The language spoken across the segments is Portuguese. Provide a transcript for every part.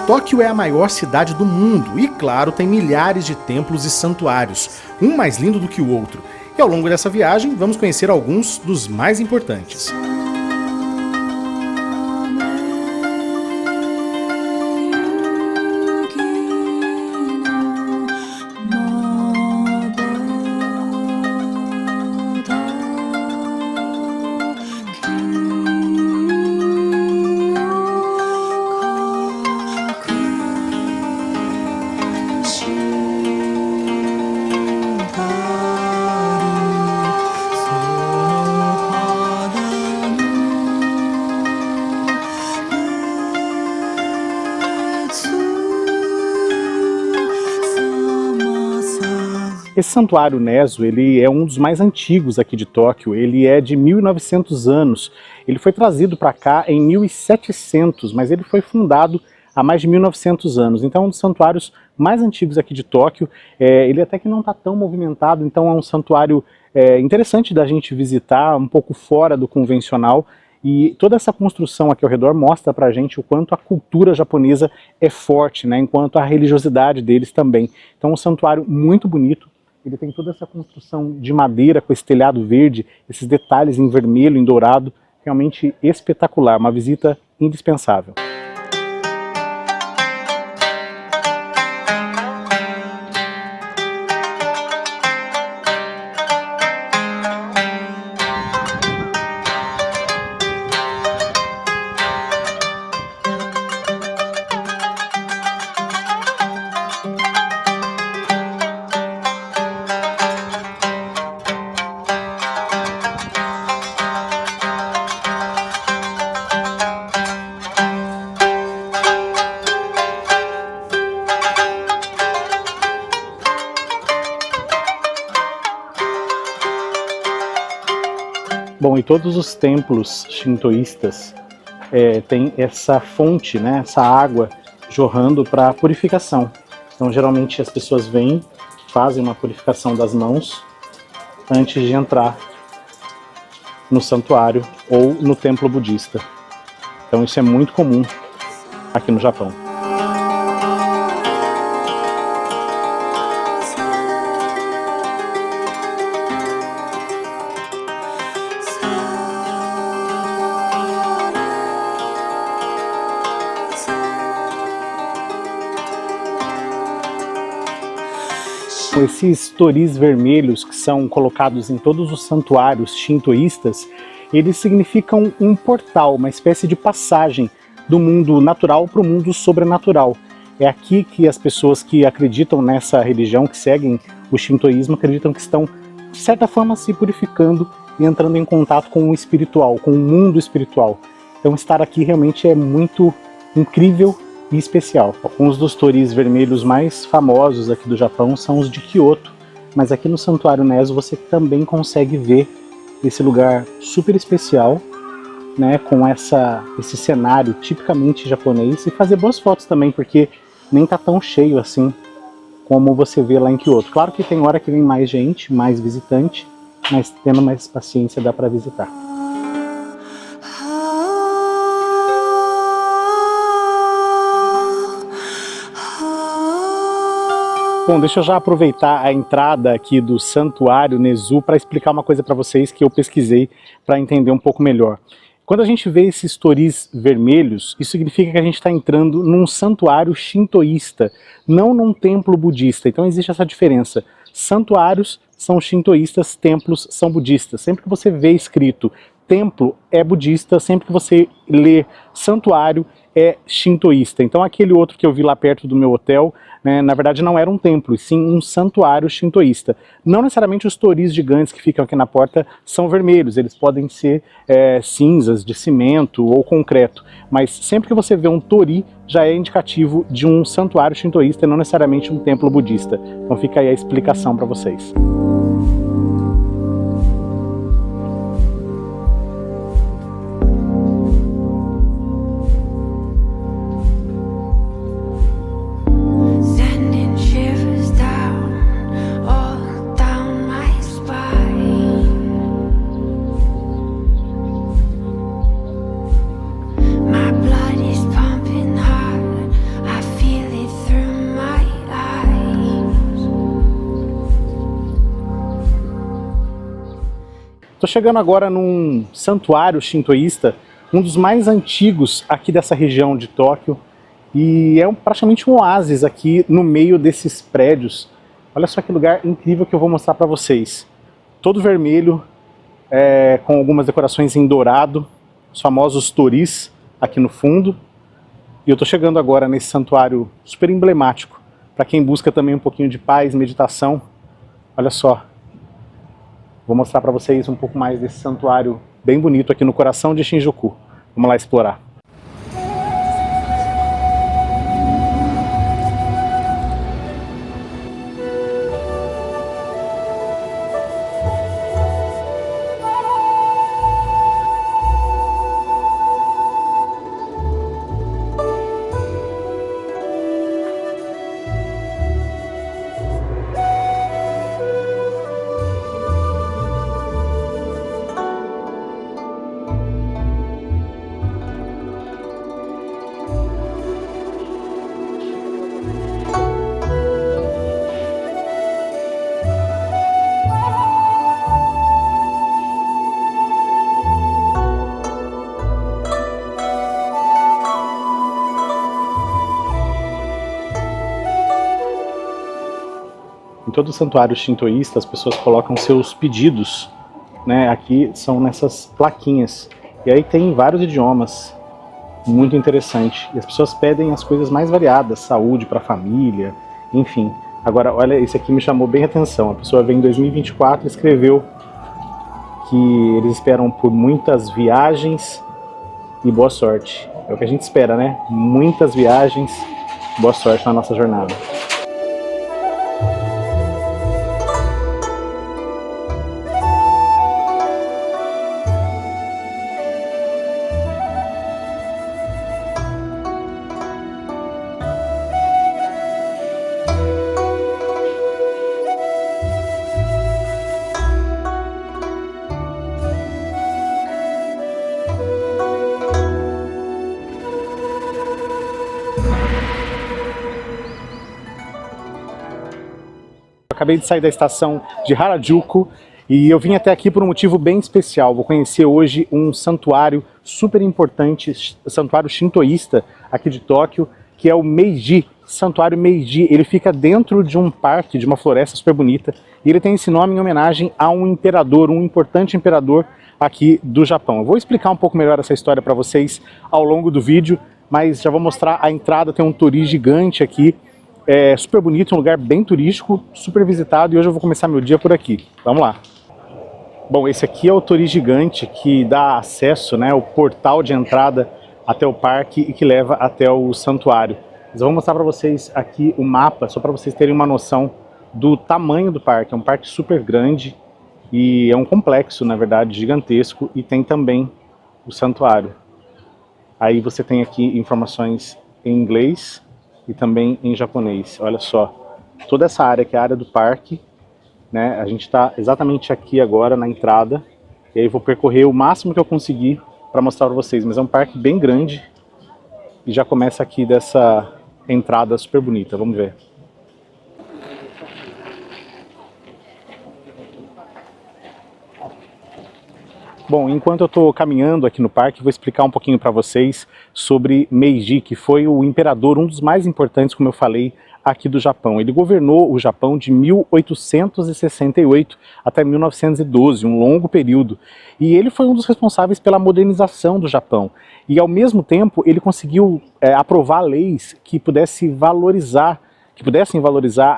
Tóquio é a maior cidade do mundo e, claro, tem milhares de templos e santuários, um mais lindo do que o outro. E ao longo dessa viagem, vamos conhecer alguns dos mais importantes. Esse santuário Nezu, ele é um dos mais antigos aqui de Tóquio, ele é de 1900 anos, ele foi trazido para cá em 1700, mas ele foi fundado há mais de 1900 anos, então é um dos santuários mais antigos aqui de Tóquio, ele até que não está tão movimentado, então é um santuário interessante da gente visitar, um pouco fora do convencional, e toda essa construção aqui ao redor mostra pra gente o quanto a cultura japonesa é forte, né, enquanto a religiosidade deles também. Então é um santuário muito bonito. Ele tem toda essa construção de madeira com esse telhado verde, esses detalhes em vermelho, em dourado, realmente espetacular, uma visita indispensável. Bom, e todos os templos shintoístas têm essa fonte, né, essa água jorrando para purificação. Então, geralmente as pessoas vêm, fazem uma purificação das mãos antes de entrar no santuário ou no templo budista. Então, isso é muito comum aqui no Japão. Esses toris vermelhos que são colocados em todos os santuários shintoístas, eles significam um portal, uma espécie de passagem do mundo natural para o mundo sobrenatural. É aqui que as pessoas que acreditam nessa religião, que seguem o shintoísmo, acreditam que estão, de certa forma, se purificando e entrando em contato com o espiritual, com o mundo espiritual. Então estar aqui realmente é muito incrível e especial. Alguns dos toris vermelhos mais famosos aqui do Japão são os de Kyoto, mas aqui no Santuário Nezu você também consegue ver esse lugar super especial, né, com esse cenário tipicamente japonês, e fazer boas fotos também, porque nem tá tão cheio assim como você vê lá em Kyoto. Claro que tem hora que vem mais gente, mais visitante, mas tendo mais paciência dá para visitar. Bom, deixa eu já aproveitar a entrada aqui do Santuário Nezu para explicar uma coisa para vocês que eu pesquisei para entender um pouco melhor. Quando a gente vê esses toris vermelhos, isso significa que a gente está entrando num santuário shintoísta, não num templo budista. Então existe essa diferença. Santuários são shintoístas, templos são budistas. Sempre que você vê escrito templo é budista, sempre que você lê santuário é shintoísta. Então aquele outro que eu vi lá perto do meu hotel, né, na verdade não era um templo, e sim um santuário shintoísta. Não necessariamente os toris gigantes que ficam aqui na porta são vermelhos, eles podem ser cinzas, de cimento ou concreto, mas sempre que você vê um tori já é indicativo de um santuário shintoísta e não necessariamente um templo budista. Então fica aí a explicação para vocês. Sending shivers down all Estou chegando agora num santuário shintoísta, um dos mais antigos aqui dessa região de Tóquio, e é praticamente um oásis aqui no meio desses prédios. Olha só que lugar incrível que eu vou mostrar para vocês. Todo vermelho, com algumas decorações em dourado, os famosos toris aqui no fundo. E eu estou chegando agora nesse santuário super emblemático, para quem busca também um pouquinho de paz, meditação. Olha só. Vou mostrar para vocês um pouco mais desse santuário bem bonito aqui no coração de Shinjuku. Vamos lá explorar. Em todo santuário shintoísta, as pessoas colocam seus pedidos, né? Aqui são nessas plaquinhas. E aí tem vários idiomas, muito interessante. E as pessoas pedem as coisas mais variadas, saúde para a família, enfim. Agora, olha, esse aqui me chamou bem a atenção. A pessoa veio em 2024 e escreveu que eles esperam por muitas viagens e boa sorte. É o que a gente espera, né? Muitas viagens, boa sorte na nossa jornada. Acabei de sair da estação de Harajuku e eu vim até aqui por um motivo bem especial. Vou conhecer hoje um santuário super importante, santuário shintoísta aqui de Tóquio, que é o Meiji, Santuário Meiji. Ele fica dentro de um parque, de uma floresta super bonita, e ele tem esse nome em homenagem a um imperador, um importante imperador aqui do Japão. Eu vou explicar um pouco melhor essa história para vocês ao longo do vídeo, mas já vou mostrar a entrada. Tem um torii gigante aqui. É super bonito, um lugar bem turístico, super visitado, e hoje eu vou começar meu dia por aqui. Vamos lá. Bom, esse aqui é o torii gigante que dá acesso, né, o portal de entrada até o parque e que leva até o santuário. Mas eu vou mostrar para vocês aqui o mapa, só para vocês terem uma noção do tamanho do parque. É um parque super grande e é um complexo, na verdade, gigantesco, e tem também o santuário. Aí você tem aqui informações em inglês e também em japonês. Olha só, toda essa área que é a área do parque, né? A gente está exatamente aqui agora na entrada, e aí vou percorrer o máximo que eu conseguir para mostrar para vocês, mas é um parque bem grande e já começa aqui dessa entrada super bonita. Vamos ver. Bom, enquanto eu estou caminhando aqui no parque, vou explicar um pouquinho para vocês sobre Meiji, que foi o imperador, um dos mais importantes, como eu falei, aqui do Japão. Ele governou o Japão de 1868 até 1912, um longo período. E ele foi um dos responsáveis pela modernização do Japão. E, ao mesmo tempo, ele conseguiu aprovar leis que pudessem valorizar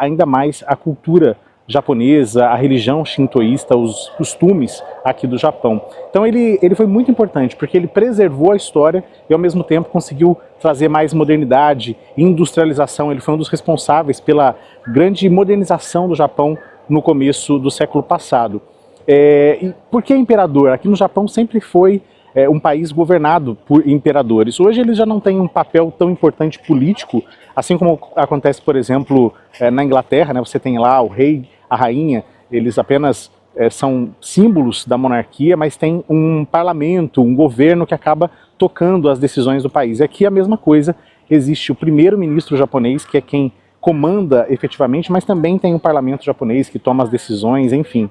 ainda mais a cultura japonesa, a religião shintoísta, os costumes aqui do Japão. Então ele foi muito importante, porque ele preservou a história e ao mesmo tempo conseguiu trazer mais modernidade e industrialização. Ele foi um dos responsáveis pela grande modernização do Japão no começo do século passado. E por que imperador? Aqui no Japão sempre foi um país governado por imperadores. Hoje eles já não têm um papel tão importante político, assim como acontece, por exemplo, na Inglaterra, né? Você tem lá o rei, a rainha, eles apenas são símbolos da monarquia, mas tem um parlamento, um governo que acaba tocando as decisões do país. Aqui a mesma coisa, existe o primeiro-ministro japonês, que é quem comanda efetivamente, mas também tem o parlamento japonês que toma as decisões, enfim.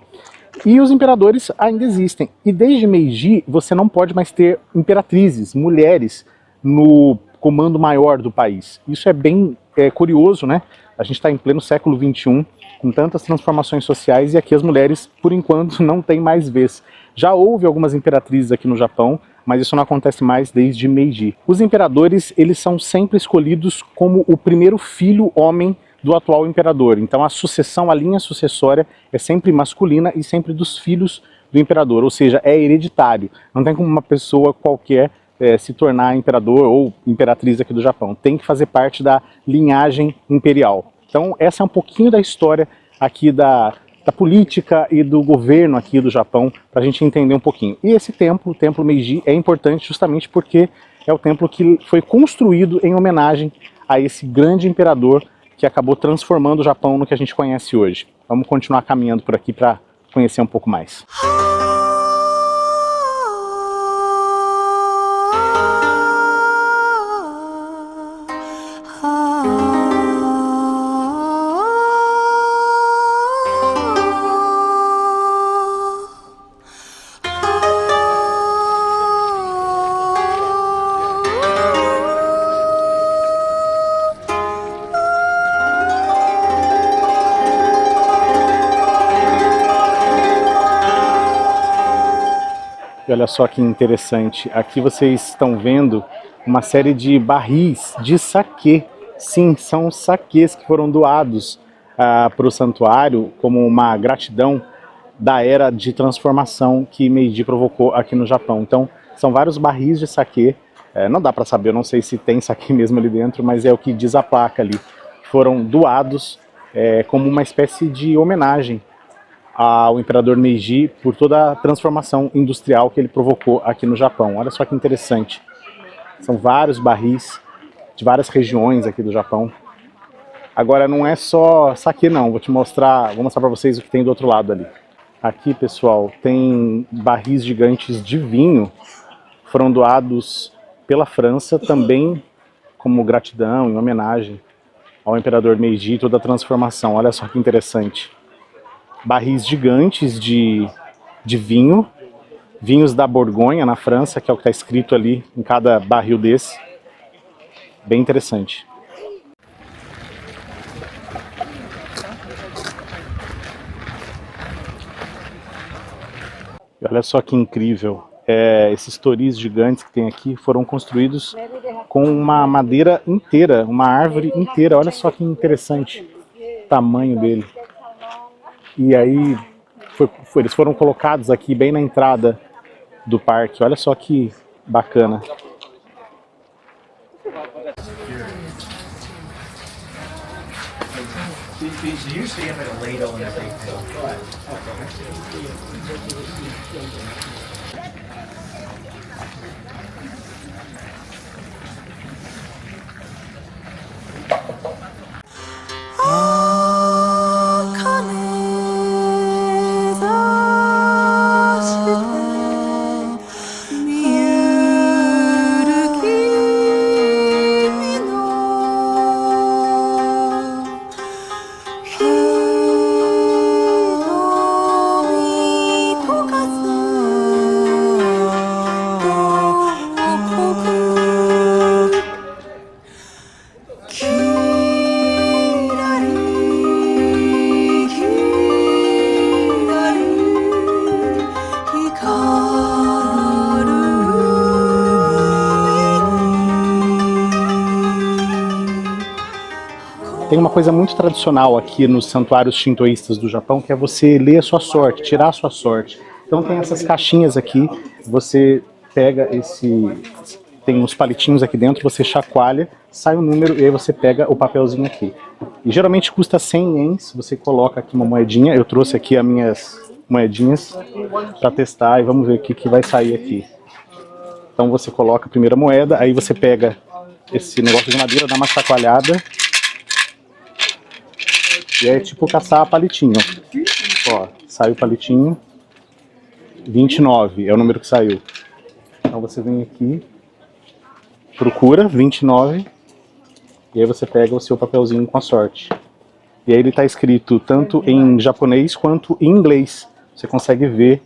E os imperadores ainda existem. E desde Meiji você não pode mais ter imperatrizes, mulheres, no comando maior do país. Isso é bem curioso, né? A gente está em pleno século XXI, com tantas transformações sociais, e aqui as mulheres, por enquanto, não têm mais vez. Já houve algumas imperatrizes aqui no Japão, mas isso não acontece mais desde Meiji. Os imperadores, eles são sempre escolhidos como o primeiro filho homem do atual imperador. Então a sucessão, a linha sucessória é sempre masculina e sempre dos filhos do imperador, ou seja, é hereditário. Não tem como uma pessoa qualquer se tornar imperador ou imperatriz aqui do Japão. Tem que fazer parte da linhagem imperial. Então essa é um pouquinho da história aqui da política e do governo aqui do Japão, para a gente entender um pouquinho. E esse templo, o Templo Meiji, é importante justamente porque é o templo que foi construído em homenagem a esse grande imperador que acabou transformando o Japão no que a gente conhece hoje. Vamos continuar caminhando por aqui para conhecer um pouco mais. E olha só que interessante, aqui vocês estão vendo uma série de barris de saquê. Sim, são saquês que foram doados para o santuário como uma gratidão da era de transformação que Meiji provocou aqui no Japão. Então, são vários barris de saquê, não dá para saber, eu não sei se tem saquê mesmo ali dentro, mas é o que diz a placa ali. Foram doados como uma espécie de homenagem ao imperador Meiji por toda a transformação industrial que ele provocou aqui no Japão. Olha só que interessante. São vários barris de várias regiões aqui do Japão. Agora não é só saquê não, vou mostrar para vocês o que tem do outro lado ali. Aqui, pessoal, tem barris gigantes de vinho, foram doados pela França também como gratidão, em homenagem ao imperador Meiji e toda a transformação. Olha só que interessante. Barris gigantes de vinho, vinhos da Borgonha, na França, que é o que está escrito ali em cada barril desse. Bem interessante. E olha só que incrível, esses toris gigantes que tem aqui foram construídos com uma madeira inteira, uma árvore inteira. Olha só que interessante o tamanho dele. E aí eles foram colocados aqui bem na entrada do parque. Olha só que bacana. Tem uma coisa muito tradicional aqui nos santuários shintoístas do Japão, que é você ler a sua sorte, tirar a sua sorte. Então tem essas caixinhas aqui, você pega tem uns palitinhos aqui dentro, você chacoalha, sai o número e aí você pega o papelzinho aqui. E geralmente custa 100 ienes, você coloca aqui uma moedinha, eu trouxe aqui as minhas moedinhas para testar e vamos ver o que vai sair aqui. Então você coloca a primeira moeda, aí você pega esse negócio de madeira, dá uma chacoalhada. E é tipo caçar palitinho. Ó, sai o palitinho. 29 é o número que saiu. Então você vem aqui, procura 29, e aí você pega o seu papelzinho com a sorte. E aí ele está escrito tanto em japonês quanto em inglês. você consegue ver.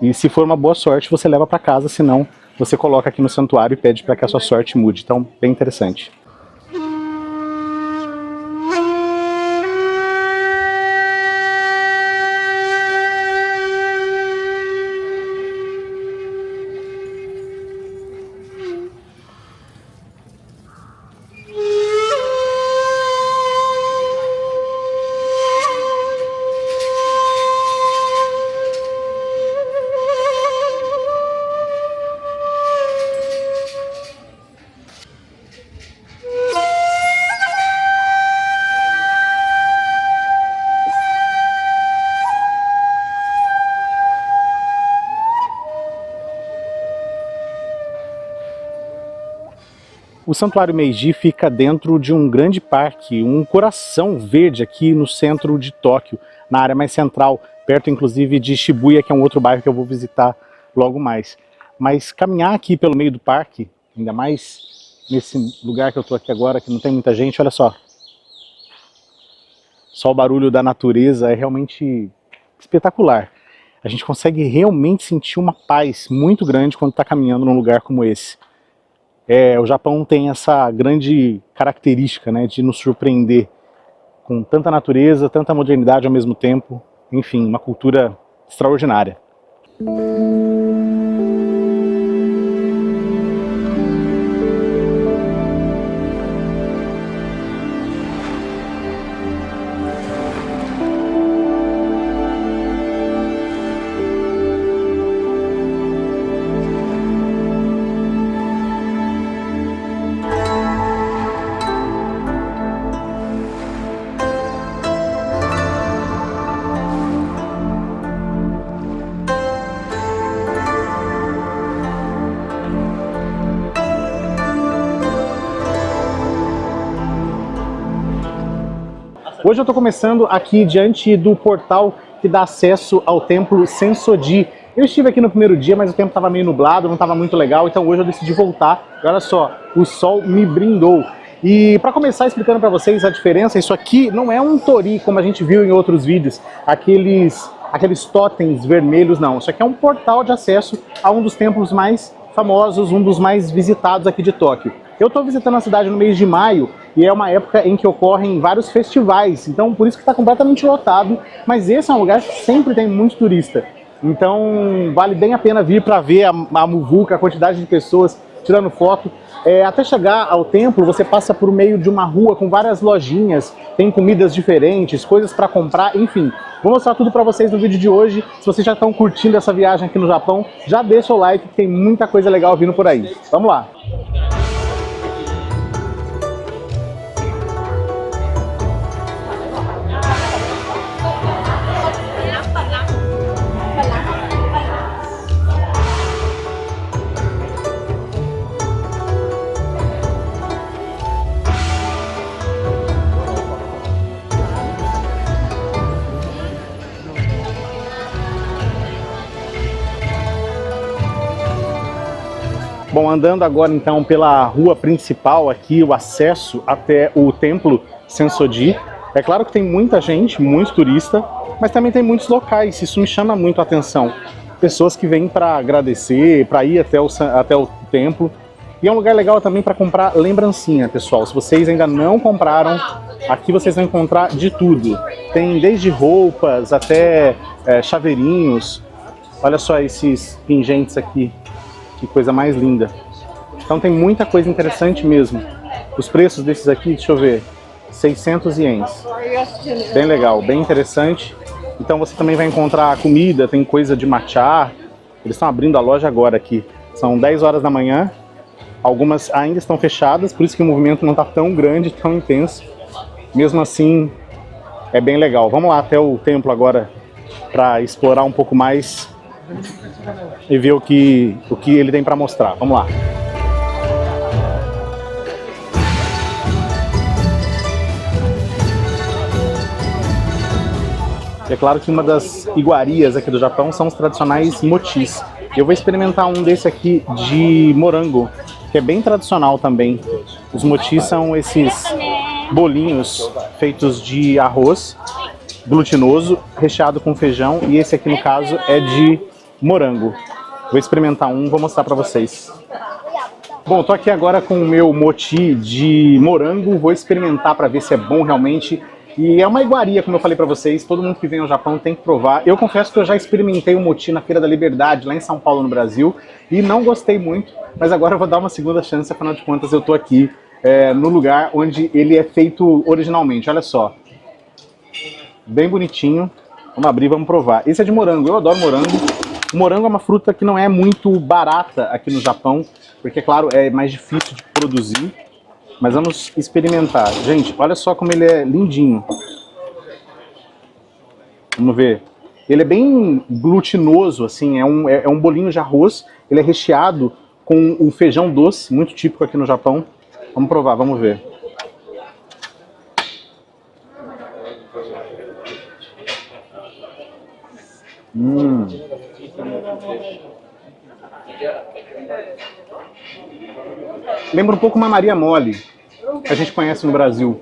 E se for uma boa sorte, você leva para casa, senão você coloca aqui no santuário e pede para que a sua sorte mude. Então, bem interessante. O Santuário Meiji fica dentro de um grande parque, um coração verde aqui no centro de Tóquio, na área mais central, perto inclusive de Shibuya, que é um outro bairro que eu vou visitar logo mais. Mas caminhar aqui pelo meio do parque, ainda mais nesse lugar que eu estou aqui agora, que não tem muita gente, olha só. Só o barulho da natureza é realmente espetacular. A gente consegue realmente sentir uma paz muito grande quando está caminhando num lugar como esse. O Japão tem essa grande característica, né, de nos surpreender com tanta natureza, tanta modernidade ao mesmo tempo. Enfim, uma cultura extraordinária. Hoje eu estou começando aqui diante do portal que dá acesso ao templo Sensoji. Eu estive aqui no primeiro dia, mas o tempo estava meio nublado, não estava muito legal, então hoje eu decidi voltar. E olha só, o sol me brindou. E para começar explicando para vocês a diferença, isso aqui não é um torii, como a gente viu em outros vídeos, aqueles totens vermelhos, não. Isso aqui é um portal de acesso a um dos templos mais famosos, um dos mais visitados aqui de Tóquio. Eu estou visitando a cidade no mês de maio e é uma época em que ocorrem vários festivais, então por isso que está completamente lotado, mas esse é um lugar que sempre tem muito turista. Então vale bem a pena vir para ver a muvuca, a quantidade de pessoas tirando foto. Até chegar ao templo, você passa por meio de uma rua com várias lojinhas, tem comidas diferentes, coisas para comprar, enfim. Vou mostrar tudo para vocês no vídeo de hoje. Se vocês já estão curtindo essa viagem aqui no Japão, já deixa o like, que tem muita coisa legal vindo por aí. Vamos lá! Bom, andando agora então pela rua principal aqui, o acesso até o templo Sensoji. É claro que tem muita gente, muito turista, mas também tem muitos locais, isso me chama muito a atenção. Pessoas que vêm para agradecer, para ir até o templo. E é um lugar legal também para comprar lembrancinha, pessoal. Se vocês ainda não compraram, aqui vocês vão encontrar de tudo. Tem desde roupas até chaveirinhos. Olha só esses pingentes aqui. Que coisa mais linda. Então tem muita coisa interessante mesmo. Os preços desses aqui, deixa eu ver, 600 ienes. Bem legal, bem interessante. Então você também vai encontrar comida, tem coisa de matcha. Eles estão abrindo a loja agora aqui. São 10 horas da manhã. Algumas ainda estão fechadas, por isso que o movimento não está tão grande, tão intenso. Mesmo assim, é bem legal. Vamos lá até o templo agora para explorar um pouco mais e ver o que ele tem para mostrar. Vamos lá. É claro que uma das iguarias aqui do Japão são os tradicionais mochis. Eu vou experimentar um desse aqui de morango, que é bem tradicional também. Os mochis são esses bolinhos feitos de arroz glutinoso, recheado com feijão, e esse aqui no caso é de morango. Vou experimentar um, vou mostrar pra vocês. Bom, tô aqui agora com o meu moti de morango, vou experimentar pra ver se é bom realmente. E é uma iguaria, como eu falei pra vocês, todo mundo que vem ao Japão tem que provar. Eu confesso que eu já experimentei o moti na Feira da Liberdade, lá em São Paulo, no Brasil, e não gostei muito, mas agora eu vou dar uma segunda chance, afinal de contas eu tô aqui no lugar onde ele é feito originalmente, olha só. Bem bonitinho, vamos abrir, vamos provar. Esse é de morango, eu adoro morango. O morango é uma fruta que não é muito barata aqui no Japão, porque, claro, é mais difícil de produzir. Mas vamos experimentar. Gente, olha só como ele é lindinho. Vamos ver. Ele é bem glutinoso, assim, é um bolinho de arroz. Ele é recheado com o feijão doce, muito típico aqui no Japão. Vamos provar, vamos ver. Lembra um pouco uma Maria Mole, que a gente conhece no Brasil.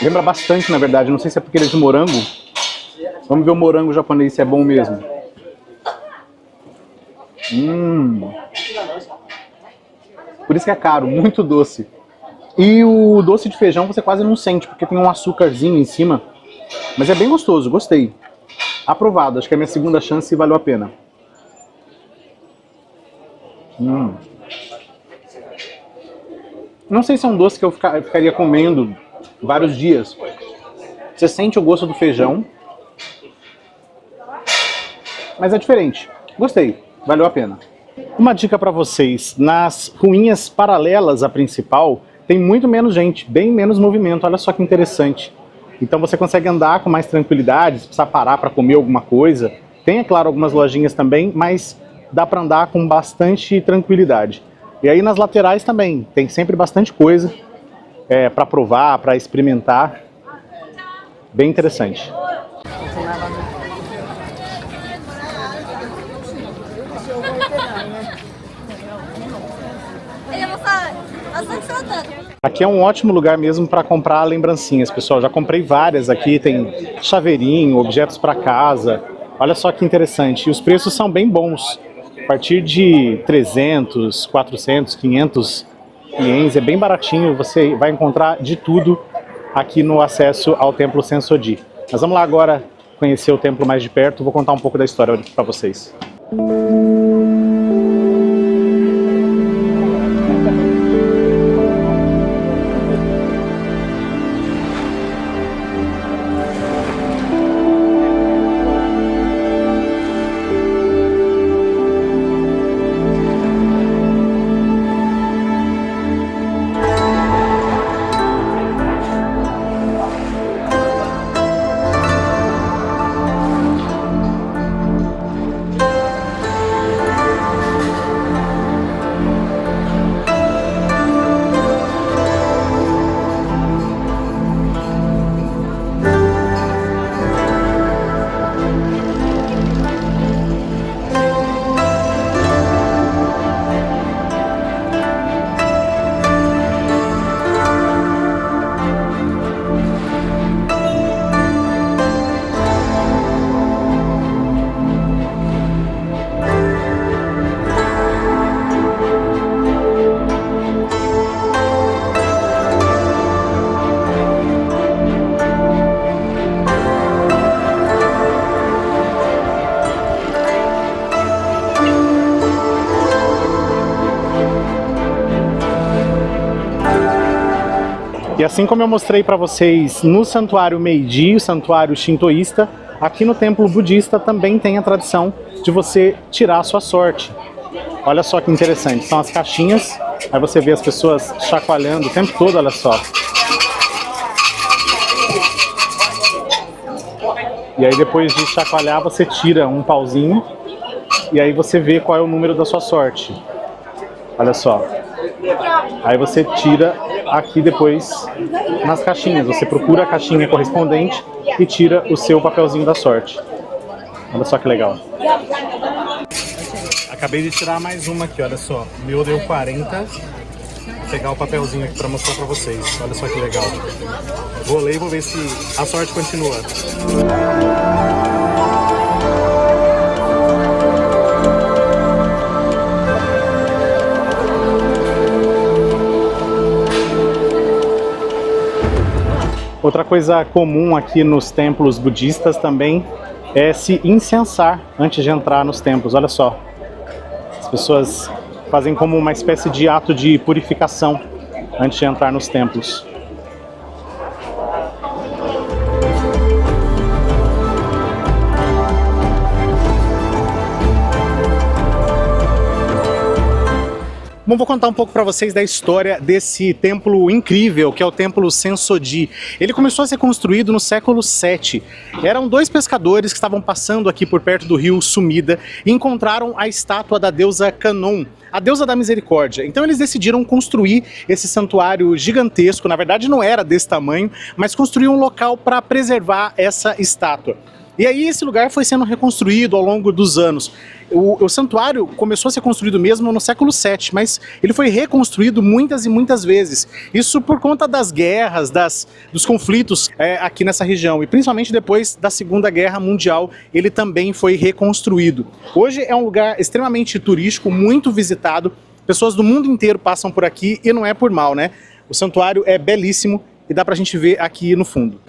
Lembra bastante, na verdade. Não sei se é porque ele é de morango. Vamos ver o morango japonês, se é bom mesmo. Por isso que é caro, muito doce. E o doce de feijão você quase não sente, porque tem um açúcarzinho em cima. Mas é bem gostoso, gostei. Aprovado, acho que é a minha segunda chance e valeu a pena. Não sei se é um doce que eu ficaria comendo vários dias. Você sente o gosto do feijão, mas é diferente. Gostei, valeu a pena. Uma dica para vocês, nas ruinhas paralelas à principal, tem muito menos gente, bem menos movimento, olha só que interessante. Então você consegue andar com mais tranquilidade, se precisar parar para comer alguma coisa. Tem, é claro, algumas lojinhas também, mas dá para andar com bastante tranquilidade. E aí nas laterais também, tem sempre bastante coisa para provar, para experimentar. Bem interessante. Aqui é um ótimo lugar mesmo para comprar lembrancinhas, pessoal. Já comprei várias aqui, tem chaveirinho, objetos para casa. Olha só que interessante. E os preços são bem bons. A partir de 300, 400, 500 ienes, é bem baratinho. Você vai encontrar de tudo aqui no acesso ao Templo Sensoji. Mas vamos lá agora conhecer o templo mais de perto. Vou contar um pouco da história para vocês. E assim como eu mostrei para vocês no santuário Meiji, o santuário shintoísta, aqui no templo budista também tem a tradição de você tirar a sua sorte. Olha só que interessante, são as caixinhas, aí você vê as pessoas chacoalhando o tempo todo, olha só. E aí depois de chacoalhar você tira um pauzinho e aí você vê qual é o número da sua sorte. Olha só. Aí você tira aqui depois nas caixinhas, você procura a caixinha correspondente e tira o seu papelzinho da sorte. Olha só que legal. Acabei de tirar mais uma aqui, olha só. O meu deu 40 pegar o papelzinho aqui para mostrar para vocês. Olha só que legal. Vou ler e vou ver se a sorte continua. Outra coisa comum aqui nos templos budistas também é se incensar antes de entrar nos templos. Olha só, as pessoas fazem como uma espécie de ato de purificação antes de entrar nos templos. Bom, vou contar um pouco para vocês da história desse templo incrível, que é o Templo Sensoji. Ele começou a ser construído no século VII. Eram dois pescadores que estavam passando aqui por perto do rio Sumida e encontraram a estátua da deusa Kannon, a deusa da misericórdia. Então eles decidiram construir esse santuário gigantesco. Na verdade não era desse tamanho, mas construir um local para preservar essa estátua. E aí esse lugar foi sendo reconstruído ao longo dos anos. O santuário começou a ser construído mesmo no século VII, mas ele foi reconstruído muitas e muitas vezes. Isso por conta das guerras, dos conflitos aqui nessa região. E principalmente depois da Segunda Guerra Mundial, ele também foi reconstruído. Hoje é um lugar extremamente turístico, muito visitado. Pessoas do mundo inteiro passam por aqui e não é por mal, né? O santuário é belíssimo e dá pra gente ver aqui no fundo.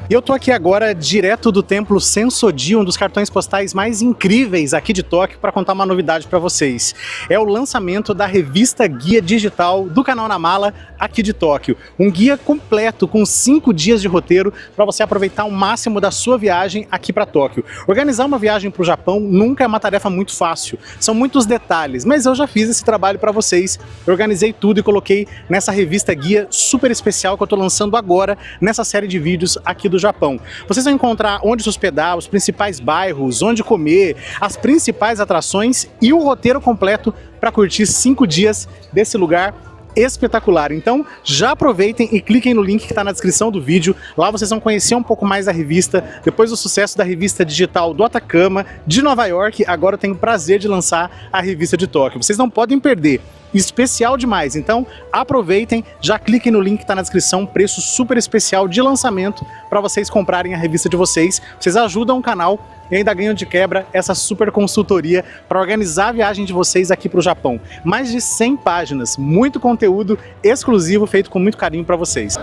E eu tô aqui agora direto do Templo Sensoji, um dos cartões postais mais incríveis aqui de Tóquio, para contar uma novidade para vocês. É o lançamento da revista guia digital do canal Na Mala aqui de Tóquio. Um guia completo com 5 dias de roteiro para você aproveitar o máximo da sua viagem aqui para Tóquio. Organizar uma viagem para o Japão nunca é uma tarefa muito fácil, são muitos detalhes, mas eu já fiz esse trabalho para vocês. Eu organizei tudo e coloquei nessa revista guia super especial que eu tô lançando agora nessa série de vídeos aqui do Japão. Vocês vão encontrar onde se hospedar, os principais bairros, onde comer, as principais atrações e o roteiro completo para curtir 5 dias desse lugar espetacular. Então já aproveitem e cliquem no link que está na descrição do vídeo. Lá vocês vão conhecer um pouco mais da revista. Depois do sucesso da revista digital do Atacama, de Nova York, agora eu tenho o prazer de lançar a revista de Tóquio. Vocês não podem perder. Especial demais, então aproveitem, já cliquem no link que está na descrição, preço super especial de lançamento para vocês comprarem a revista de vocês. Vocês ajudam o canal e ainda ganham de quebra essa super consultoria para organizar a viagem de vocês aqui para o Japão. Mais de 100 páginas, muito conteúdo exclusivo feito com muito carinho para vocês.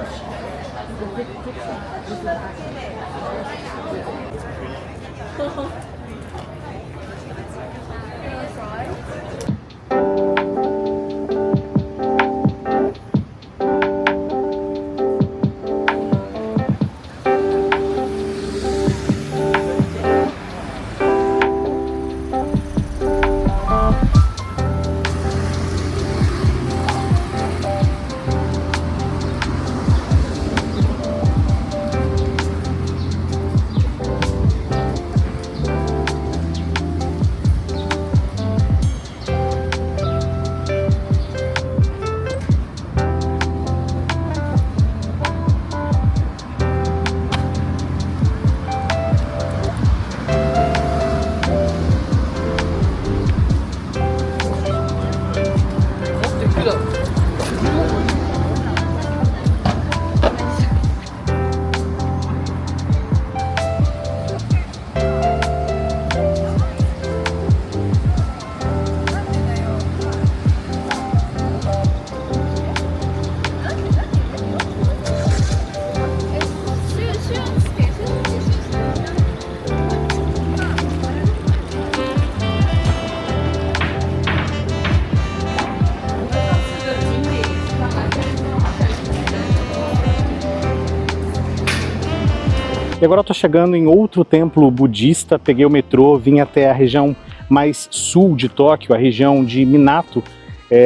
E agora eu tô chegando em outro templo budista, peguei o metrô, vim até a região mais sul de Tóquio, a região de Minato,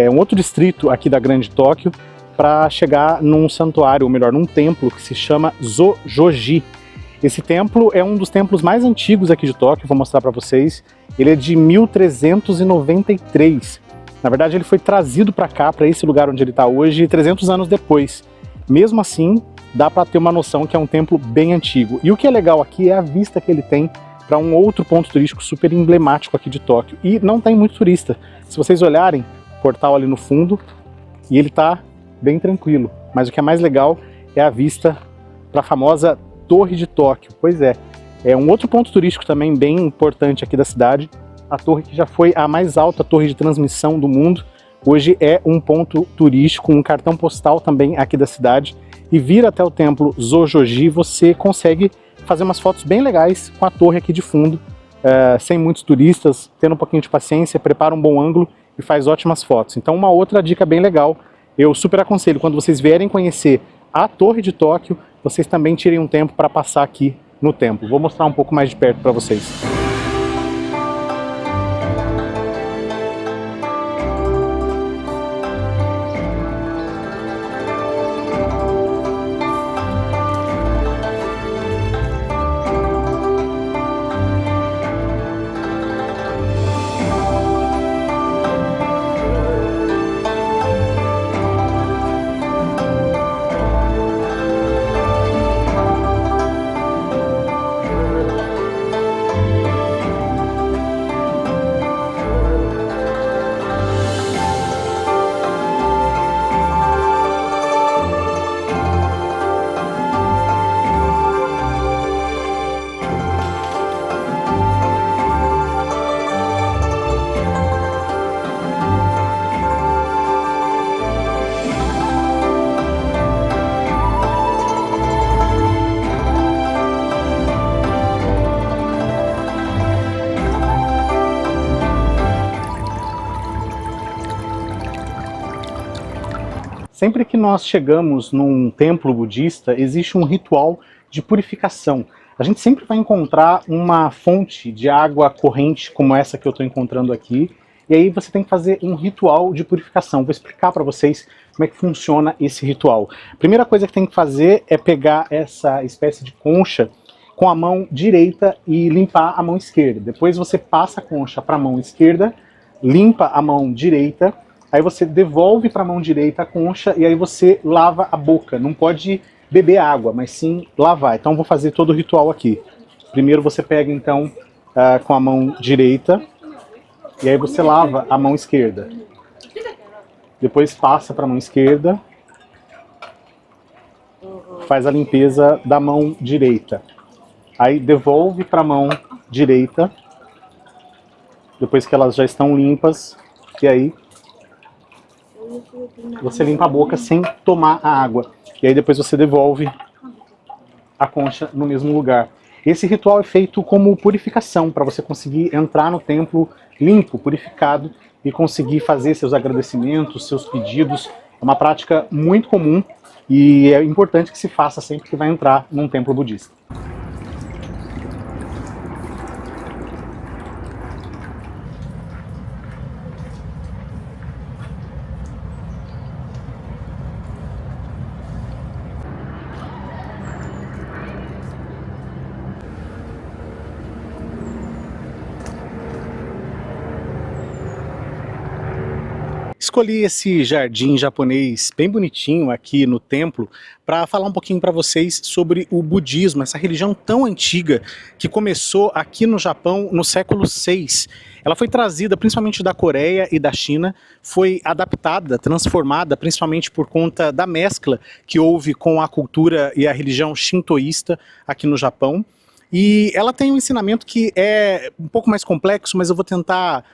um outro distrito aqui da Grande Tóquio, para chegar num santuário, ou melhor, num templo que se chama Zojoji. Esse templo é um dos templos mais antigos aqui de Tóquio, vou mostrar para vocês. Ele é de 1393. Na verdade, ele foi trazido para cá, para esse lugar onde ele está hoje, 300 anos depois. Mesmo assim, dá para ter uma noção que é um templo bem antigo. E o que é legal aqui é a vista que ele tem para um outro ponto turístico super emblemático aqui de Tóquio. E não tem muito turista. Se vocês olharem, o portal ali no fundo, e ele está bem tranquilo. Mas o que é mais legal é a vista para a famosa Torre de Tóquio. Pois é, é um outro ponto turístico também bem importante aqui da cidade. A torre que já foi a mais alta torre de transmissão do mundo, hoje é um ponto turístico, um cartão postal também aqui da cidade. E vir até o templo Zojoji, você consegue fazer umas fotos bem legais com a torre aqui de fundo, sem muitos turistas, tendo um pouquinho de paciência, prepara um bom ângulo e faz ótimas fotos. Então uma outra dica bem legal, eu super aconselho, quando vocês vierem conhecer a Torre de Tóquio, vocês também tirem um tempo para passar aqui no templo. Vou mostrar um pouco mais de perto para vocês. Sempre que nós chegamos num templo budista, existe um ritual de purificação. A gente sempre vai encontrar uma fonte de água corrente, como essa que eu estou encontrando aqui, e aí você tem que fazer um ritual de purificação. Vou explicar para vocês como é que funciona esse ritual. A primeira coisa que tem que fazer é pegar essa espécie de concha com a mão direita e limpar a mão esquerda. Depois você passa a concha para a mão esquerda, limpa a mão direita, aí você devolve para a mão direita a concha e aí você lava a boca. Não pode beber água, mas sim lavar. Então vou fazer todo o ritual aqui. Primeiro você pega então com a mão direita e aí você lava a mão esquerda. Depois passa para a mão esquerda, faz a limpeza da mão direita. Aí devolve para a mão direita, depois que elas já estão limpas, e aí você limpa a boca sem tomar a água. E aí depois você devolve a concha no mesmo lugar. Esse ritual é feito como purificação, para você conseguir entrar no templo limpo, purificado, e conseguir fazer seus agradecimentos, seus pedidos. É uma prática muito comum e é importante que se faça sempre que vai entrar num templo budista. Escolhi esse jardim japonês bem bonitinho aqui no templo para falar um pouquinho para vocês sobre o budismo, essa religião tão antiga que começou aqui no Japão no século VI. Ela foi trazida principalmente da Coreia e da China, foi adaptada, transformada principalmente por conta da mescla que houve com a cultura e a religião shintoísta aqui no Japão. E ela tem um ensinamento que é um pouco mais complexo, mas eu vou tentar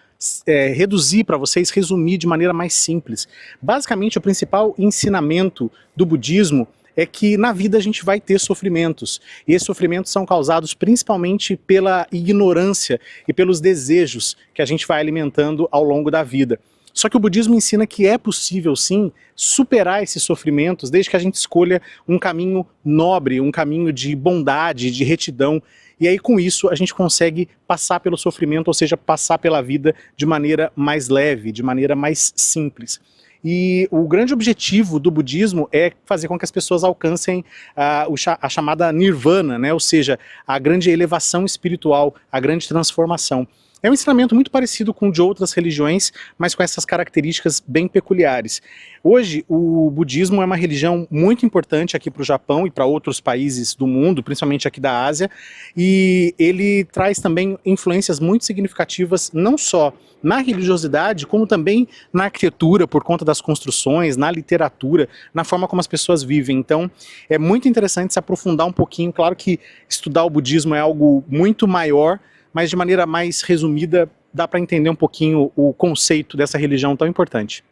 reduzir para vocês, resumir de maneira mais simples. Basicamente, o principal ensinamento do budismo é que na vida a gente vai ter sofrimentos, e esses sofrimentos são causados principalmente pela ignorância e pelos desejos que a gente vai alimentando ao longo da vida. Só que o budismo ensina que é possível sim superar esses sofrimentos desde que a gente escolha um caminho nobre, um caminho de bondade, de retidão. E aí com isso a gente consegue passar pelo sofrimento, ou seja, passar pela vida de maneira mais leve, de maneira mais simples. E o grande objetivo do budismo é fazer com que as pessoas alcancem a chamada nirvana, né? Ou seja, a grande elevação espiritual, a grande transformação. É um ensinamento muito parecido com o de outras religiões, mas com essas características bem peculiares. Hoje, o budismo é uma religião muito importante aqui para o Japão e para outros países do mundo, principalmente aqui da Ásia, e ele traz também influências muito significativas, não só na religiosidade, como também na arquitetura, por conta das construções, na literatura, na forma como as pessoas vivem. Então, é muito interessante se aprofundar um pouquinho. Claro que estudar o budismo é algo muito maior, mas de maneira mais resumida, dá para entender um pouquinho o conceito dessa religião tão importante.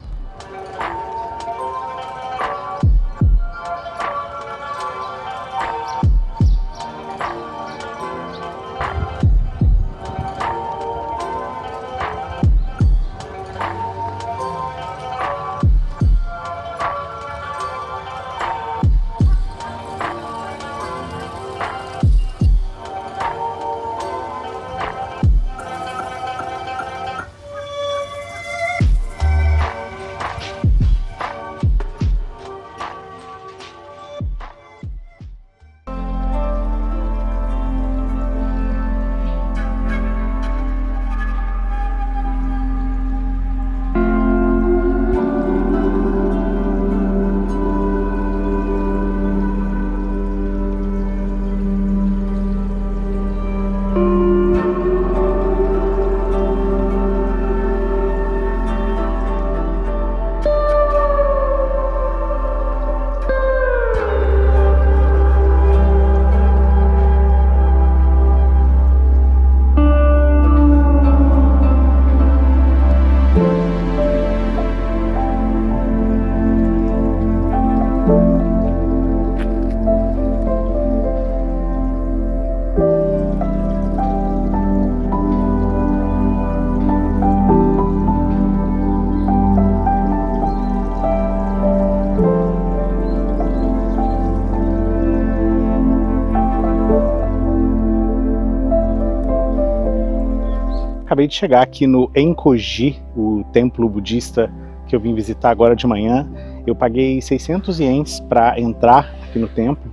Acabei de chegar aqui no Enkoji, o templo budista que eu vim visitar agora de manhã. Eu paguei 600 ienes para entrar aqui no templo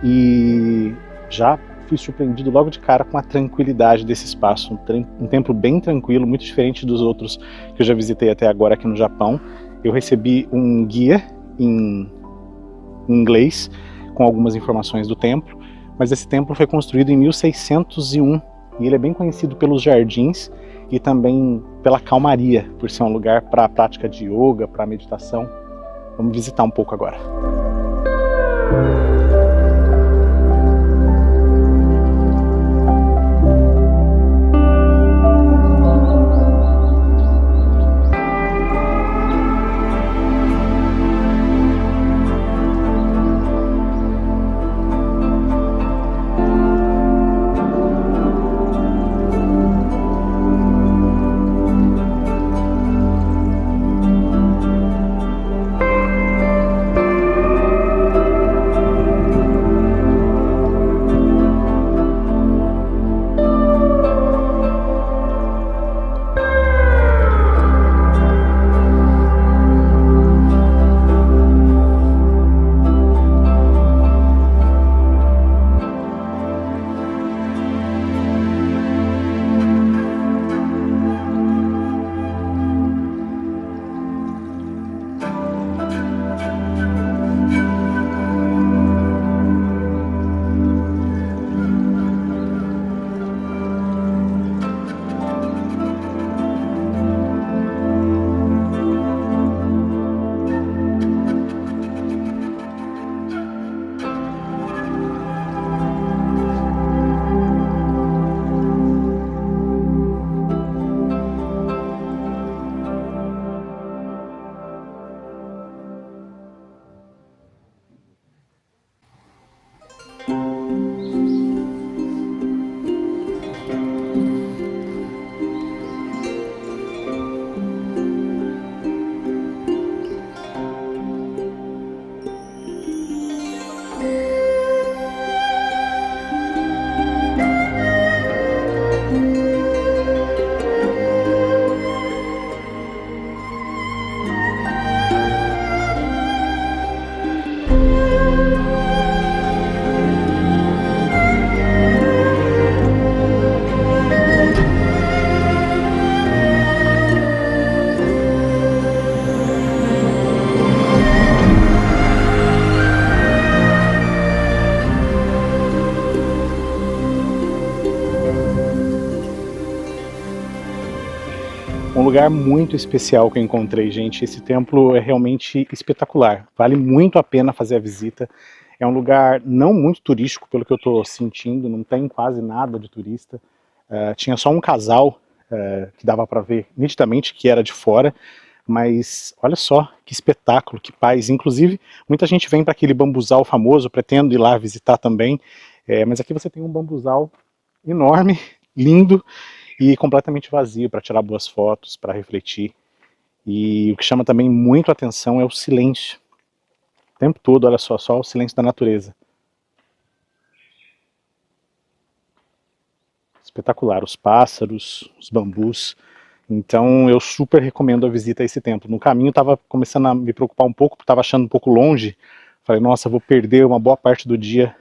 e já fui surpreendido logo de cara com a tranquilidade desse espaço. Um templo bem tranquilo, muito diferente dos outros que eu já visitei até agora aqui no Japão. Eu recebi um guia em inglês com algumas informações do templo, mas esse templo foi construído em 1601 e ele é bem conhecido pelos jardins e também pela calmaria, por ser um lugar para a prática de yoga, para meditação. Vamos visitar um pouco agora. lugar muito especial que eu encontrei, gente. Esse templo é realmente espetacular. Vale muito a pena fazer a visita. É um lugar não muito turístico, pelo que eu estou sentindo, não tem quase nada de turista. Tinha só um casal que dava para ver nitidamente que era de fora, mas olha só que espetáculo, que paz. Inclusive, muita gente vem para aquele bambuzal famoso, pretendo ir lá visitar também, mas aqui você tem um bambuzal enorme, lindo e completamente vazio para tirar boas fotos, para refletir. E o que chama também muito a atenção é o silêncio. O tempo todo, olha só o silêncio da natureza. Espetacular, os pássaros, os bambus. Então eu super recomendo a visita a esse templo. No caminho estava começando a me preocupar um pouco, porque estava achando um pouco longe. Falei, nossa, vou perder uma boa parte do dia.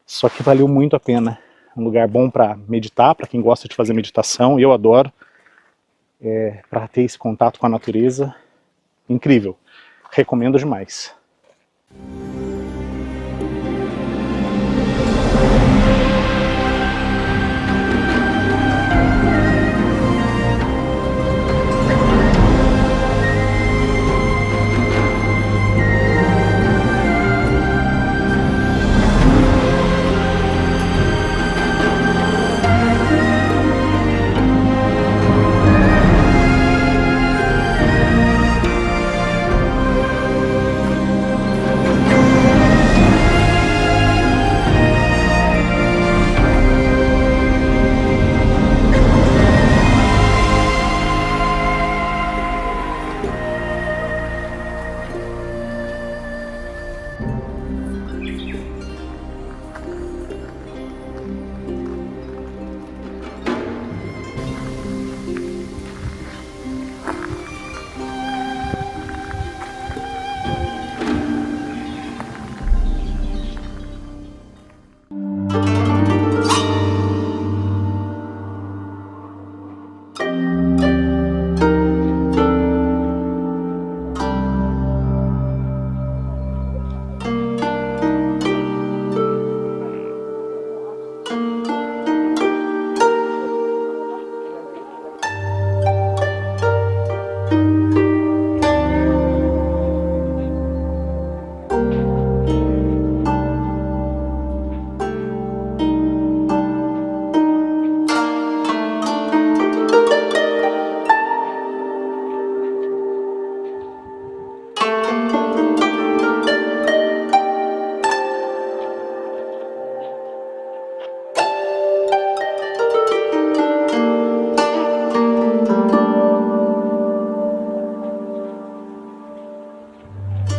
Só que valeu muito a pena. Um lugar bom para meditar, para quem gosta de fazer meditação, eu adoro. Para ter esse contato com a natureza, incrível. Recomendo demais.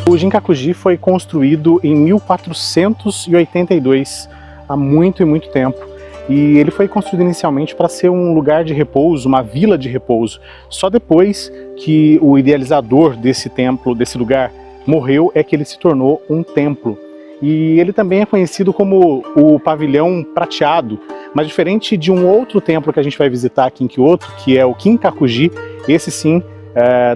O Jinkakuji foi construído em 1482, há muito e muito tempo. E ele foi construído inicialmente para ser um lugar de repouso, uma vila de repouso. Só depois que o idealizador desse templo, desse lugar, morreu, é que ele se tornou um templo. E ele também é conhecido como o pavilhão prateado, mas diferente de um outro templo que a gente vai visitar aqui em Kyoto, que é o Kinkakuji, esse sim,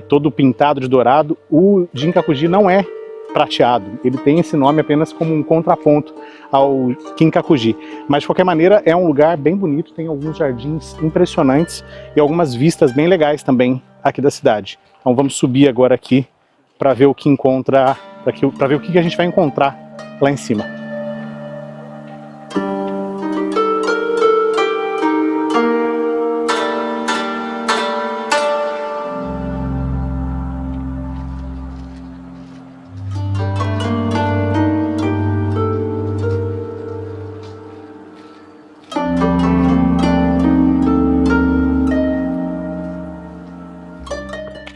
todo pintado de dourado. O Jinkakuji não é prateado, ele tem esse nome apenas como um contraponto ao Kinkakuji, mas de qualquer maneira é um lugar bem bonito, tem alguns jardins impressionantes e algumas vistas bem legais também aqui da cidade. Então vamos subir agora aqui para ver o que encontra, para ver o que a gente vai encontrar lá em cima.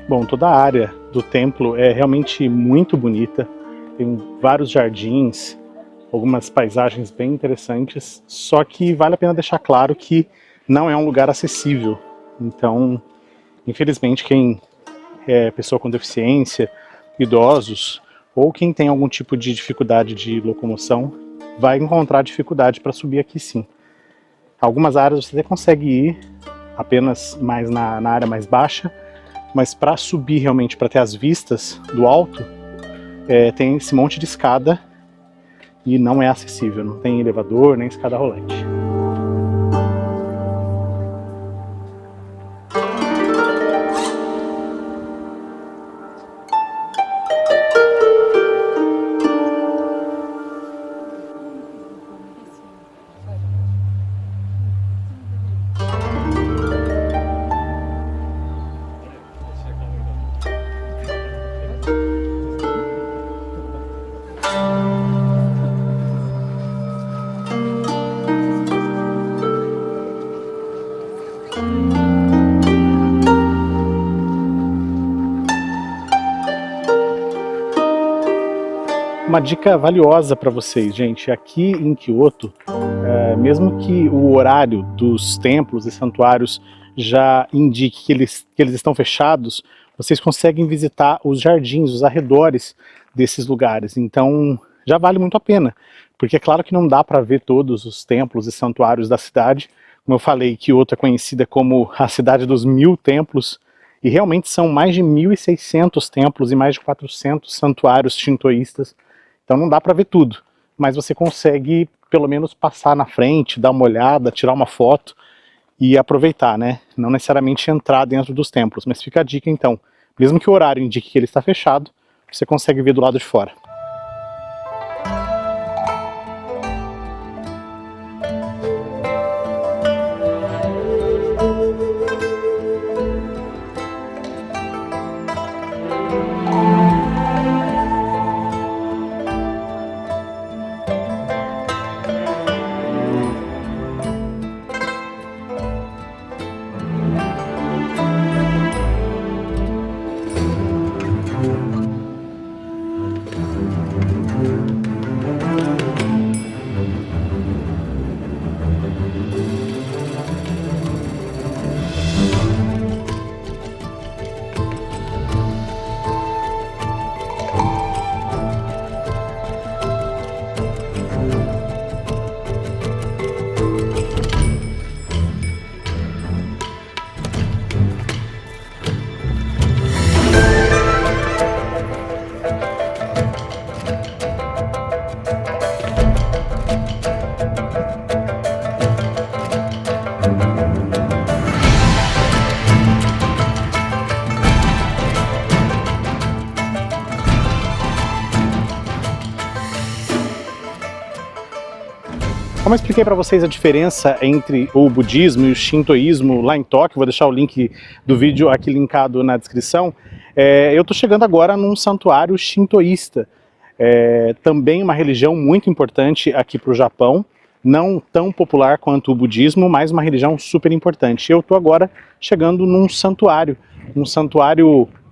Bom, toda a área do templo é realmente muito bonita, tem vários jardins, algumas paisagens bem interessantes, só que vale a pena deixar claro que não é um lugar acessível. Então, infelizmente, quem é pessoa com deficiência, idosos, ou quem tem algum tipo de dificuldade de locomoção, vai encontrar dificuldade para subir aqui sim. Algumas áreas você até consegue ir apenas mais na área mais baixa, mas para subir realmente, para ter as vistas do alto, tem esse monte de escada e não é acessível, não tem elevador nem escada rolante. uma dica valiosa para vocês, gente. Aqui em Kyoto, mesmo que o horário dos templos e santuários já indique que eles estão fechados, vocês conseguem visitar os jardins, os arredores desses lugares. Então já vale muito a pena, porque é claro que não dá para ver todos os templos e santuários da cidade. Como eu falei, Kyoto é conhecida como a cidade dos 1000 templos, e realmente são mais de 1.600 templos e mais de 400 santuários shintoístas. Então não dá para ver tudo, mas você consegue pelo menos passar na frente, dar uma olhada, tirar uma foto e aproveitar, né? Não necessariamente entrar dentro dos templos, mas fica a dica então. Mesmo que o horário indique que ele está fechado, você consegue ver do lado de fora. Como eu expliquei para vocês a diferença entre o budismo e o shintoísmo lá em Tóquio, vou deixar o link do vídeo aqui linkado na descrição, eu estou chegando agora num santuário shintoísta, também uma religião muito importante aqui para o Japão, não tão popular quanto o budismo, mas uma religião super importante. Eu estou agora chegando num santuário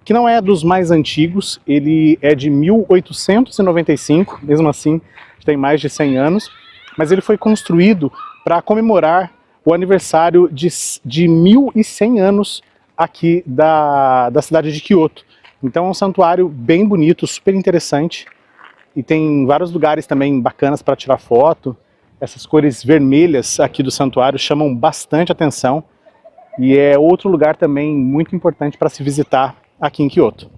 que não é dos mais antigos, ele é de 1895, mesmo assim tem mais de 100 anos, mas ele foi construído para comemorar o aniversário de 1.100 anos aqui da cidade de Kyoto. Então é um santuário bem bonito, super interessante, e tem vários lugares também bacanas para tirar foto. Essas cores vermelhas aqui do santuário chamam bastante atenção, e é outro lugar também muito importante para se visitar aqui em Kyoto.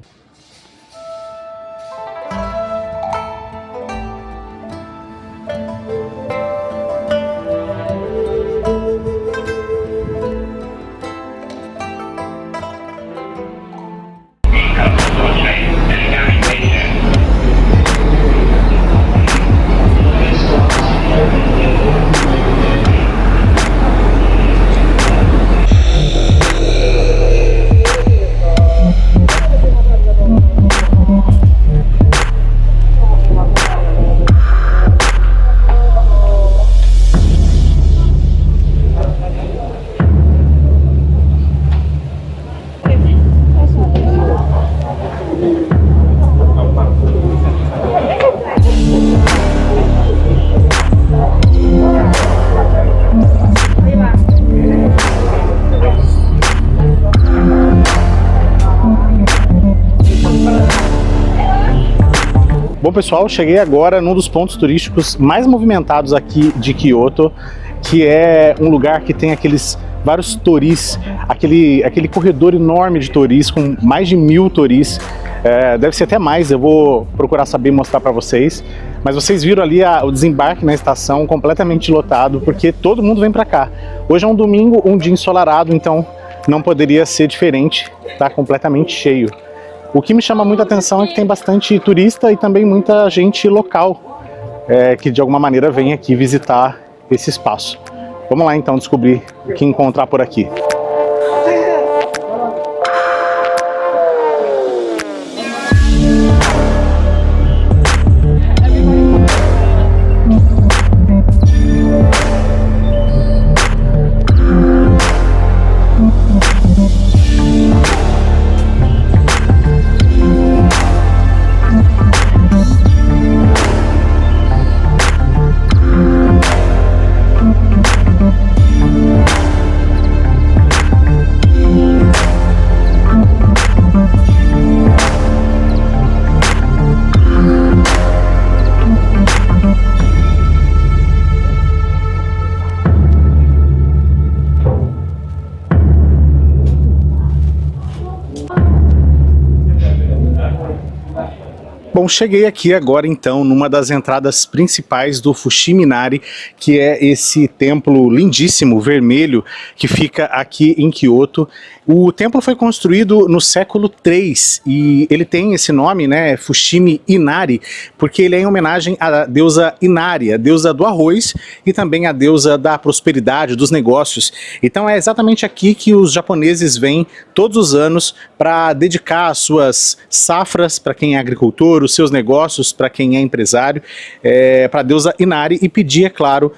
Bom pessoal, cheguei agora num dos pontos turísticos mais movimentados aqui de Kyoto, que é um lugar que tem aqueles vários toris, aquele corredor enorme de toris, com mais de 1000 toris, deve ser até mais, eu vou procurar saber e mostrar para vocês, mas vocês viram ali o desembarque na estação completamente lotado, porque todo mundo vem para cá. Hoje é um domingo, um dia ensolarado, então não poderia ser diferente, tá completamente cheio. O que me chama muita atenção é que tem bastante turista e também muita gente local que de alguma maneira vem aqui visitar esse espaço. Vamos lá então descobrir o que encontrar por aqui. Bom, cheguei aqui agora então numa das entradas principais do Fushimi Inari, que é esse templo lindíssimo, vermelho, que fica aqui em Kyoto. O templo foi construído no século III e ele tem esse nome, né, Fushimi Inari, porque ele é em homenagem à deusa Inari, a deusa do arroz e também a deusa da prosperidade, dos negócios. Então é exatamente aqui que os japoneses vêm todos os anos para dedicar as suas safras para quem é agricultor, os seus negócios para quem é empresário, para a deusa Inari e pedir, é claro,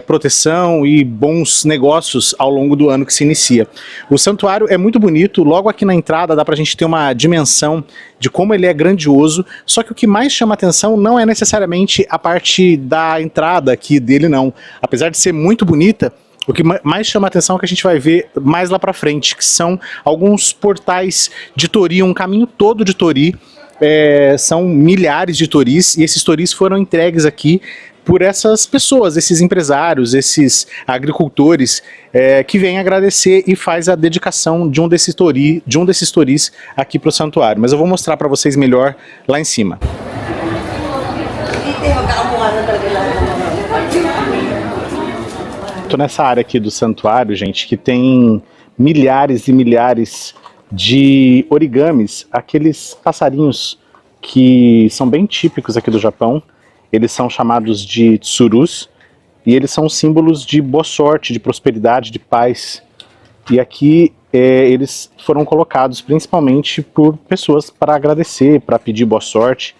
proteção e bons negócios ao longo do ano que se inicia. O santuário é muito bonito, logo aqui na entrada dá pra gente ter uma dimensão de como ele é grandioso, só que o que mais chama atenção não é necessariamente a parte da entrada aqui dele não, apesar de ser muito bonita. O que mais chama atenção é que a gente vai ver mais lá pra frente, que são alguns portais de torii, um caminho todo de torii. São milhares de toris e esses toris foram entregues aqui por essas pessoas, esses empresários, esses agricultores que vêm agradecer e faz a dedicação de um desses toris aqui para o santuário. Mas eu vou mostrar para vocês melhor lá em cima. Estou nessa área aqui do santuário, gente, que tem milhares e milhares de origamis, aqueles passarinhos que são bem típicos aqui do Japão. Eles são chamados de tsurus e eles são símbolos de boa sorte, de prosperidade, de paz. E aqui eles foram colocados principalmente por pessoas para agradecer, para pedir boa sorte.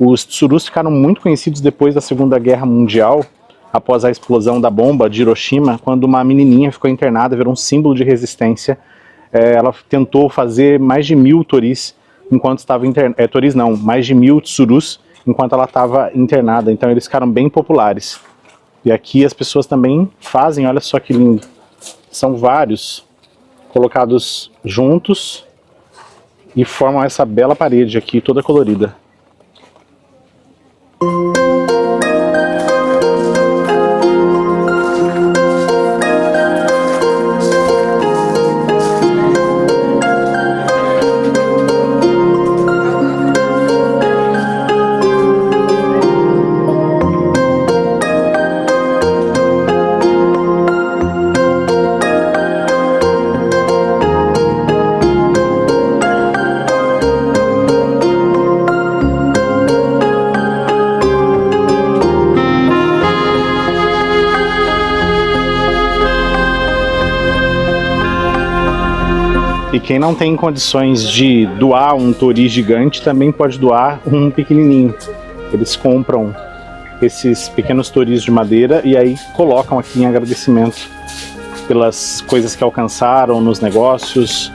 Os tsurus ficaram muito conhecidos depois da Segunda Guerra Mundial, após a explosão da bomba de Hiroshima, quando uma menininha ficou internada, virou um símbolo de resistência. Ela tentou fazer mais de 1000 toris enquanto estava internada. Toris não, mais de 1000 tsurus enquanto ela estava internada, então eles ficaram bem populares. E aqui as pessoas também fazem, olha só que lindo, são vários colocados juntos e formam essa bela parede aqui, toda colorida. E quem não tem condições de doar um tori gigante também pode doar um pequenininho. Eles compram esses pequenos toris de madeira e aí colocam aqui em agradecimento pelas coisas que alcançaram nos negócios,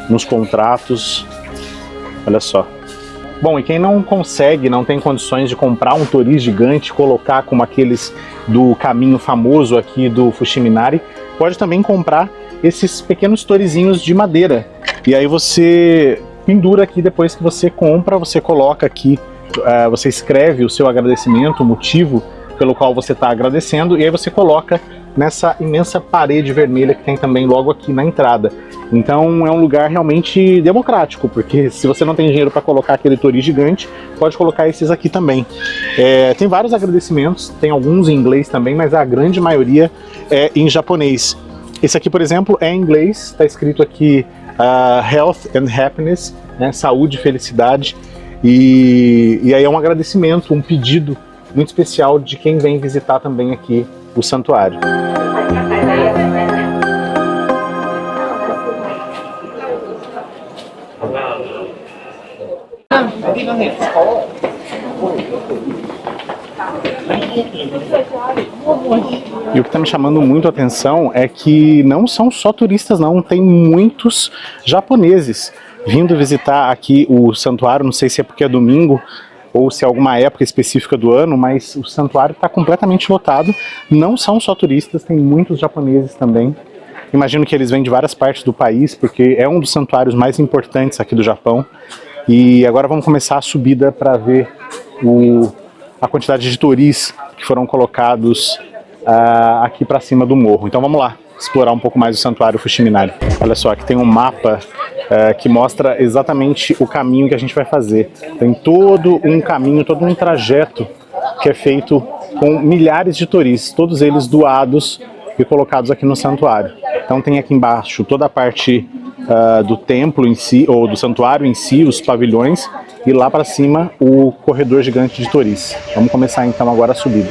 nos contratos. Olha só. Bom, e quem não consegue, não tem condições de comprar um tori gigante, colocar como aqueles do caminho famoso aqui do Fushimi Inari, pode também comprar esses pequenos torizinhos de madeira. E aí você pendura aqui depois que você compra, você coloca aqui, você escreve o seu agradecimento, o motivo pelo qual você está agradecendo, e aí você coloca nessa imensa parede vermelha que tem também logo aqui na entrada. Então é um lugar realmente democrático, porque se você não tem dinheiro para colocar aquele tori gigante, pode colocar esses aqui também. Tem vários agradecimentos, tem alguns em inglês também, mas a grande maioria é em japonês. Esse aqui, por exemplo, é em inglês, está escrito aqui Health and Happiness, né, saúde e felicidade, e aí é um agradecimento, um pedido muito especial de quem vem visitar também aqui o santuário. E o que está me chamando muito a atenção é que não são só turistas não, tem muitos japoneses vindo visitar aqui o santuário. Não sei se é porque é domingo ou se é alguma época específica do ano, mas o santuário está completamente lotado. Não são só turistas, tem muitos japoneses também. Imagino que eles vêm de várias partes do país, porque é um dos santuários mais importantes aqui do Japão. E agora vamos começar a subida para ver a quantidade de toris que foram colocados aqui para cima do morro. Então vamos lá explorar um pouco mais o Santuário Fushimi-Inari. Olha só, aqui tem um mapa que mostra exatamente o caminho que a gente vai fazer. Tem todo um caminho, todo um trajeto que é feito com milhares de toris, todos eles doados e colocados aqui no santuário. Então tem aqui embaixo toda a parte do templo em si, ou do santuário em si, os pavilhões, e lá para cima o corredor gigante de toris. Vamos começar então agora a subida.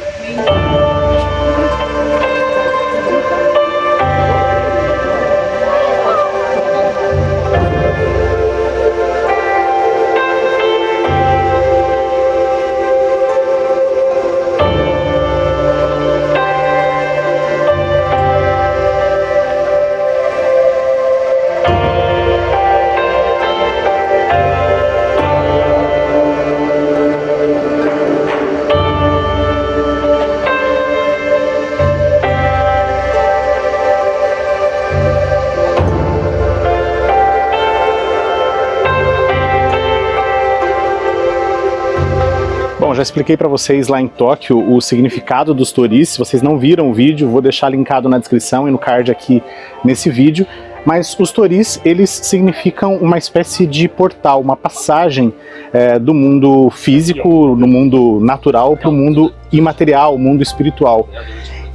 Bom, já expliquei para vocês lá em Tóquio o significado dos toris. Se vocês não viram o vídeo, vou deixar linkado na descrição e no card aqui nesse vídeo. Mas os toris, eles significam uma espécie de portal, uma passagem do mundo físico, no mundo natural, para o mundo imaterial, o mundo espiritual.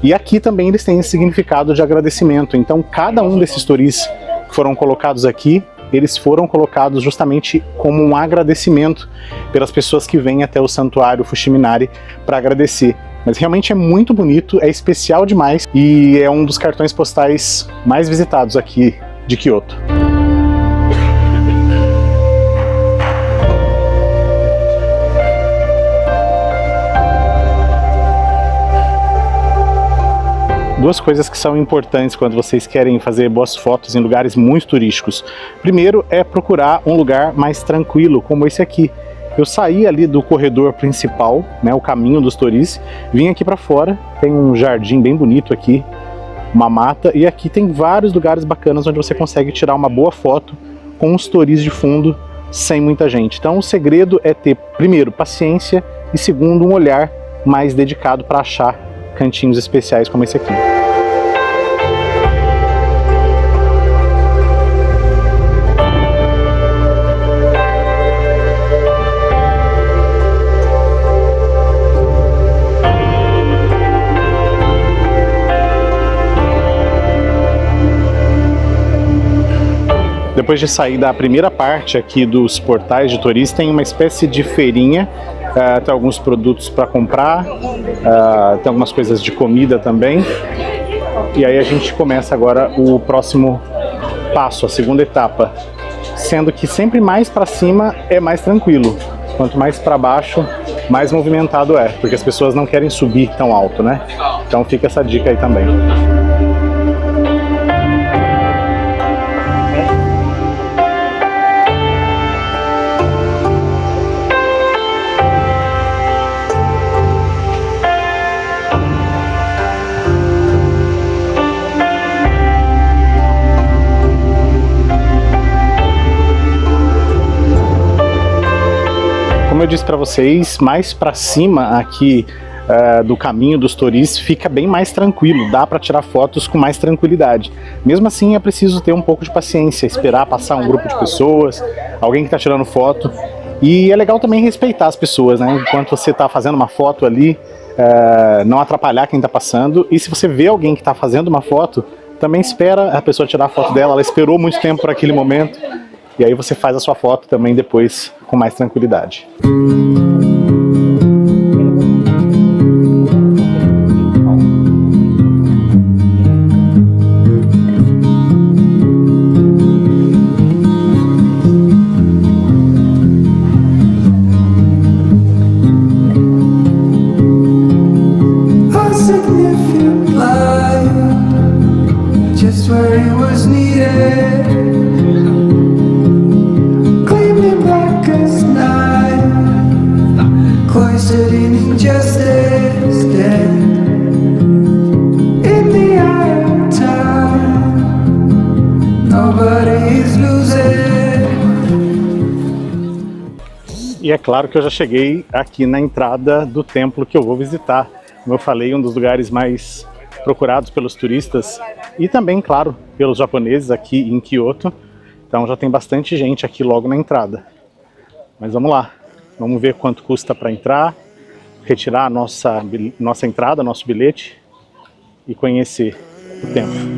E aqui também eles têm esse significado de agradecimento. Então cada um desses toris que foram colocados aqui, eles foram colocados justamente como um agradecimento pelas pessoas que vêm até o Santuário Fushimi-Inari para agradecer. Mas realmente é muito bonito, é especial demais e é um dos cartões postais mais visitados aqui de Kyoto. Duas coisas que são importantes quando vocês querem fazer boas fotos em lugares muito turísticos. Primeiro é procurar um lugar mais tranquilo, como esse aqui. Eu saí ali do corredor principal, né, o caminho dos toris, vim aqui para fora, tem um jardim bem bonito aqui, uma mata, e aqui tem vários lugares bacanas onde você consegue tirar uma boa foto com os toris de fundo, sem muita gente. Então o segredo é ter, primeiro, paciência e segundo, um olhar mais dedicado para achar cantinhos especiais como esse aqui. Depois de sair da primeira parte aqui dos portais de toris, tem uma espécie de feirinha. Tem alguns produtos para comprar, tem algumas coisas de comida também. E aí a gente começa agora o próximo passo, a segunda etapa. Sendo que sempre mais para cima é mais tranquilo. Quanto mais para baixo, mais movimentado é. Porque as pessoas não querem subir tão alto, né? Então fica essa dica aí também. Como eu disse para vocês, mais para cima aqui do caminho dos toris fica bem mais tranquilo, dá para tirar fotos com mais tranquilidade. Mesmo assim é preciso ter um pouco de paciência, esperar passar um grupo de pessoas, alguém que está tirando foto. E é legal também respeitar as pessoas, né? Enquanto você está fazendo uma foto ali, não atrapalhar quem está passando. E se você vê alguém que está fazendo uma foto, também espera a pessoa tirar a foto dela, ela esperou muito tempo por aquele momento. E aí você faz a sua foto também depois com mais tranquilidade. E é claro que eu já cheguei aqui na entrada do templo que eu vou visitar, como eu falei, um dos lugares mais procurados pelos turistas e também, claro, pelos japoneses aqui em Kyoto. Então já tem bastante gente aqui logo na entrada. Mas vamos lá, vamos ver quanto custa para entrar, retirar a nossa entrada, nosso bilhete e conhecer o templo.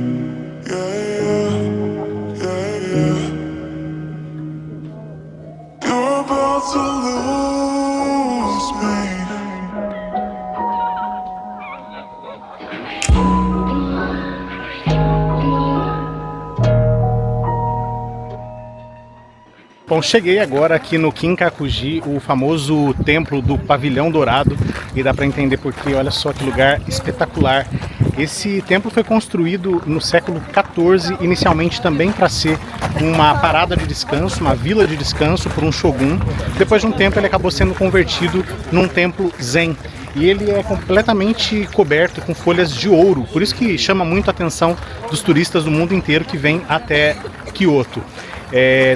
Bom, cheguei agora aqui no Kinkakuji, o famoso templo do pavilhão dourado, e dá para entender porque, olha só que lugar espetacular. Esse templo foi construído no século XIV, inicialmente também para ser uma parada de descanso, uma vila de descanso por um shogun. Depois de um tempo ele acabou sendo convertido num templo zen. E ele é completamente coberto com folhas de ouro, por isso que chama muito a atenção dos turistas do mundo inteiro que vêm até Kyoto.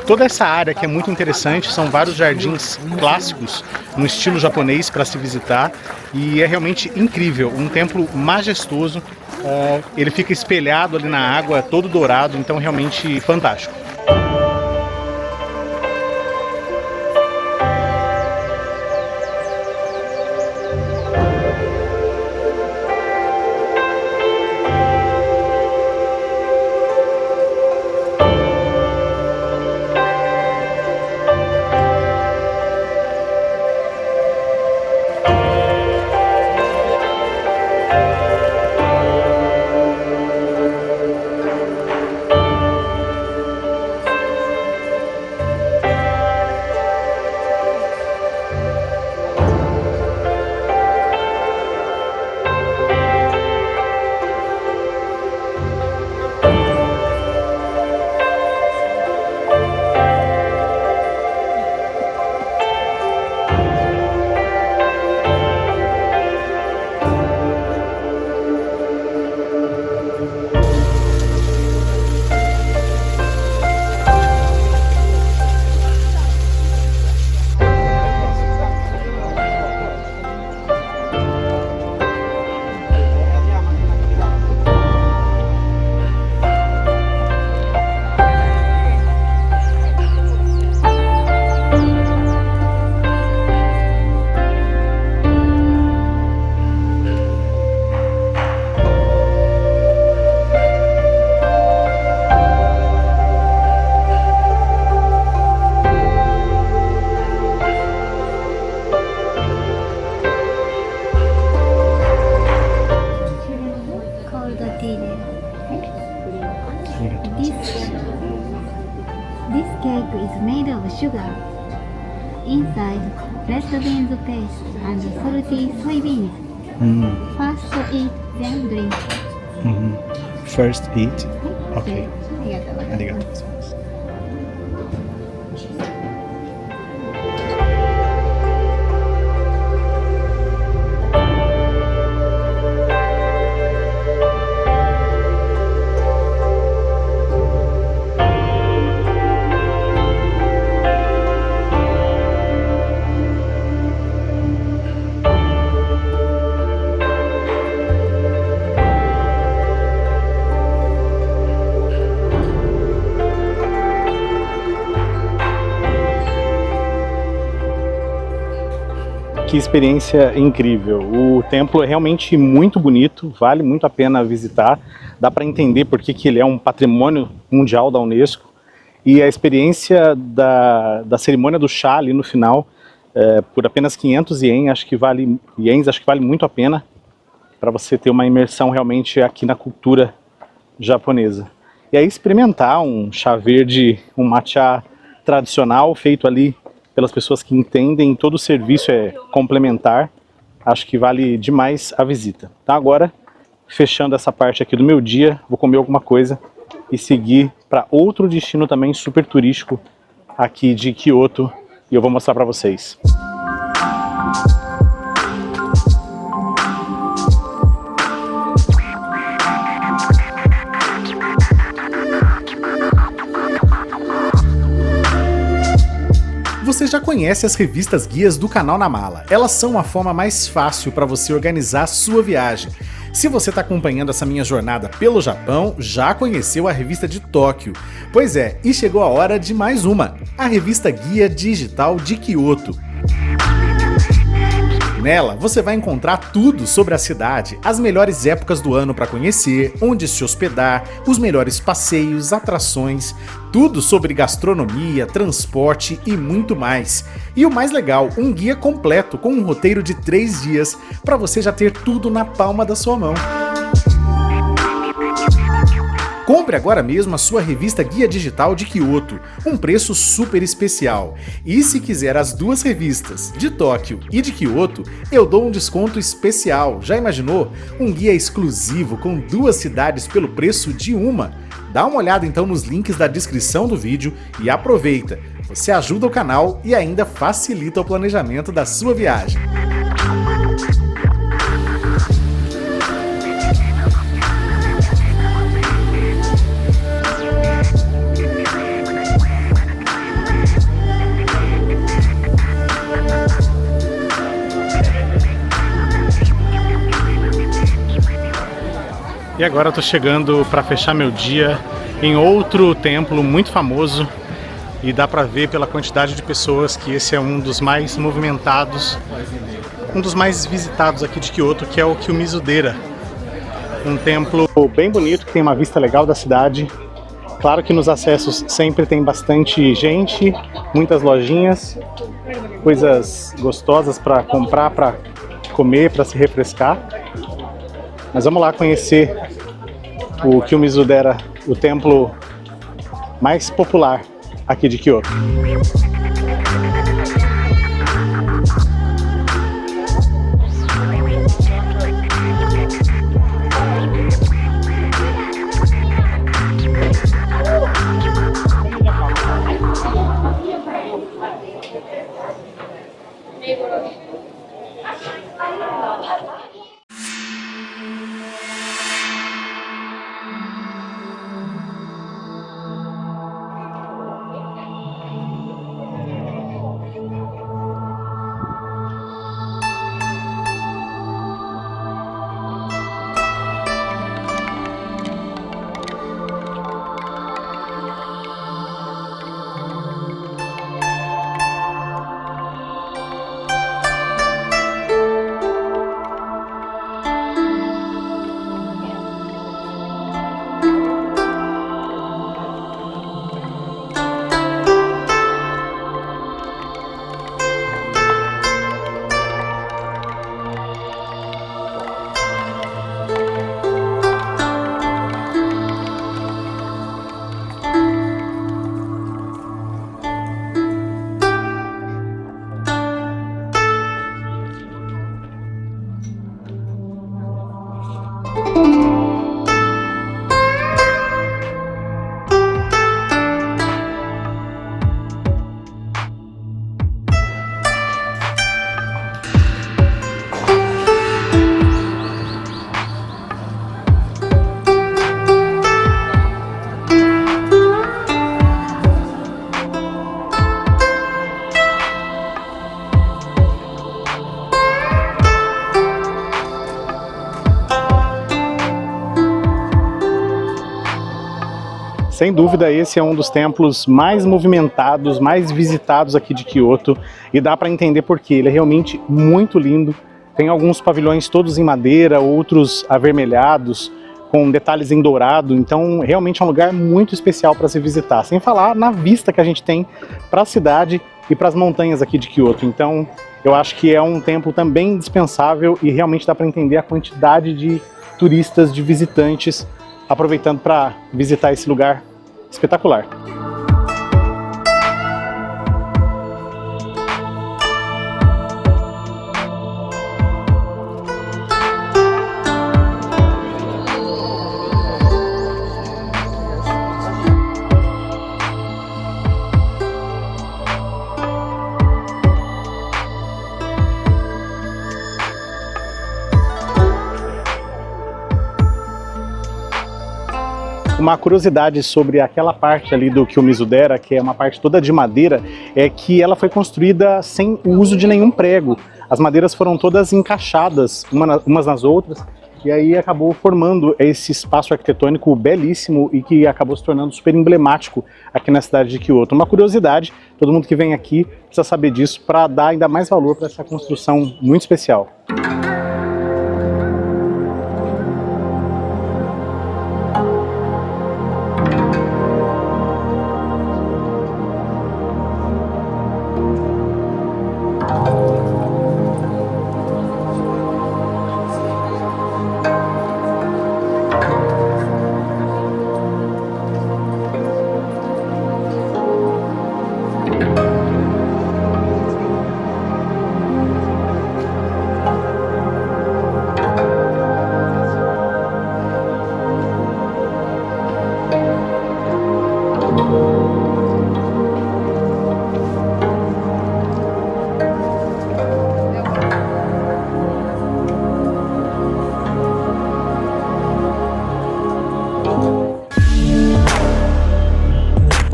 Toda essa área que é muito interessante, são vários jardins clássicos no estilo japonês para se visitar e é realmente incrível, um templo majestoso, ele fica espelhado ali na água, todo dourado, então realmente fantástico. This cake is made of sugar. Inside, red beans paste and salty soybeans. First eat, then drink. First eat. Ok. ありがとうございます。ありがとうございます。Que experiência incrível. O templo é realmente muito bonito, vale muito a pena visitar. Dá para entender por que ele é um patrimônio mundial da Unesco. E a experiência da cerimônia do chá ali no final, por apenas 500 ienes, acho que vale muito a pena para você ter uma imersão realmente aqui na cultura japonesa. E aí experimentar um chá verde, um matcha tradicional feito ali pelas pessoas que entendem, todo o serviço é complementar, acho que vale demais a visita. Então agora, fechando essa parte aqui do meu dia, vou comer alguma coisa e seguir para outro destino também super turístico aqui de Kyoto, e eu vou mostrar para vocês. Você já conhece as revistas guias do canal Na Mala. Elas são a forma mais fácil para você organizar a sua viagem. Se você está acompanhando essa minha jornada pelo Japão, já conheceu a revista de Tóquio. Pois é, e chegou a hora de mais uma, a revista Guia Digital de Kyoto. Nela, você vai encontrar tudo sobre a cidade, as melhores épocas do ano para conhecer, onde se hospedar, os melhores passeios, atrações, tudo sobre gastronomia, transporte e muito mais. E o mais legal, um guia completo com um roteiro de 3 dias para você já ter tudo na palma da sua mão. Compre agora mesmo a sua revista Guia Digital de Kyoto, um preço super especial. E se quiser as 2 revistas, de Tóquio e de Kyoto, eu dou um desconto especial. Já imaginou? Um guia exclusivo com 2 cidades pelo preço de uma? Dá uma olhada então nos links da descrição do vídeo e aproveita. Você ajuda o canal e ainda facilita o planejamento da sua viagem. E agora eu tô chegando para fechar meu dia em outro templo muito famoso e dá para ver pela quantidade de pessoas que esse é um dos mais movimentados, um dos mais visitados aqui de Kyoto, que é o Kiyomizu-dera. Um templo bem bonito, que tem uma vista legal da cidade. Claro que nos acessos sempre tem bastante gente, muitas lojinhas, coisas gostosas para comprar, para comer, para se refrescar. Mas vamos lá conhecer o Kiyomizu-dera, o templo mais popular aqui de Kyoto. Sem dúvida, esse é um dos templos mais movimentados, mais visitados aqui de Kyoto, e dá para entender por quê. Ele é realmente muito lindo. Tem alguns pavilhões todos em madeira, outros avermelhados, com detalhes em dourado, então realmente é um lugar muito especial para se visitar. Sem falar na vista que a gente tem para a cidade e para as montanhas aqui de Kyoto. Então eu acho que é um templo também indispensável e realmente dá para entender a quantidade de turistas, de visitantes, aproveitando para visitar esse lugar espetacular. Uma curiosidade sobre aquela parte ali do Kiyomizu-dera, que é uma parte toda de madeira, é que ela foi construída sem o uso de nenhum prego. As madeiras foram todas encaixadas umas nas outras, e aí acabou formando esse espaço arquitetônico belíssimo e que acabou se tornando super emblemático aqui na cidade de Kyoto. Uma curiosidade, todo mundo que vem aqui precisa saber disso para dar ainda mais valor para essa construção muito especial.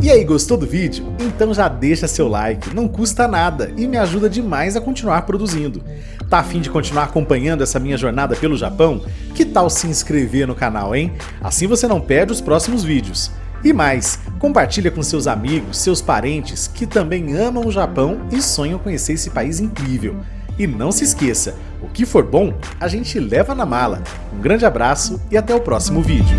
E aí, gostou do vídeo? Então já deixa seu like, não custa nada e me ajuda demais a continuar produzindo. Tá a fim de continuar acompanhando essa minha jornada pelo Japão? Que tal se inscrever no canal, hein? Assim você não perde os próximos vídeos. E mais, compartilha com seus amigos, seus parentes que também amam o Japão e sonham conhecer esse país incrível. E não se esqueça, o que for bom, a gente leva na mala. Um grande abraço e até o próximo vídeo.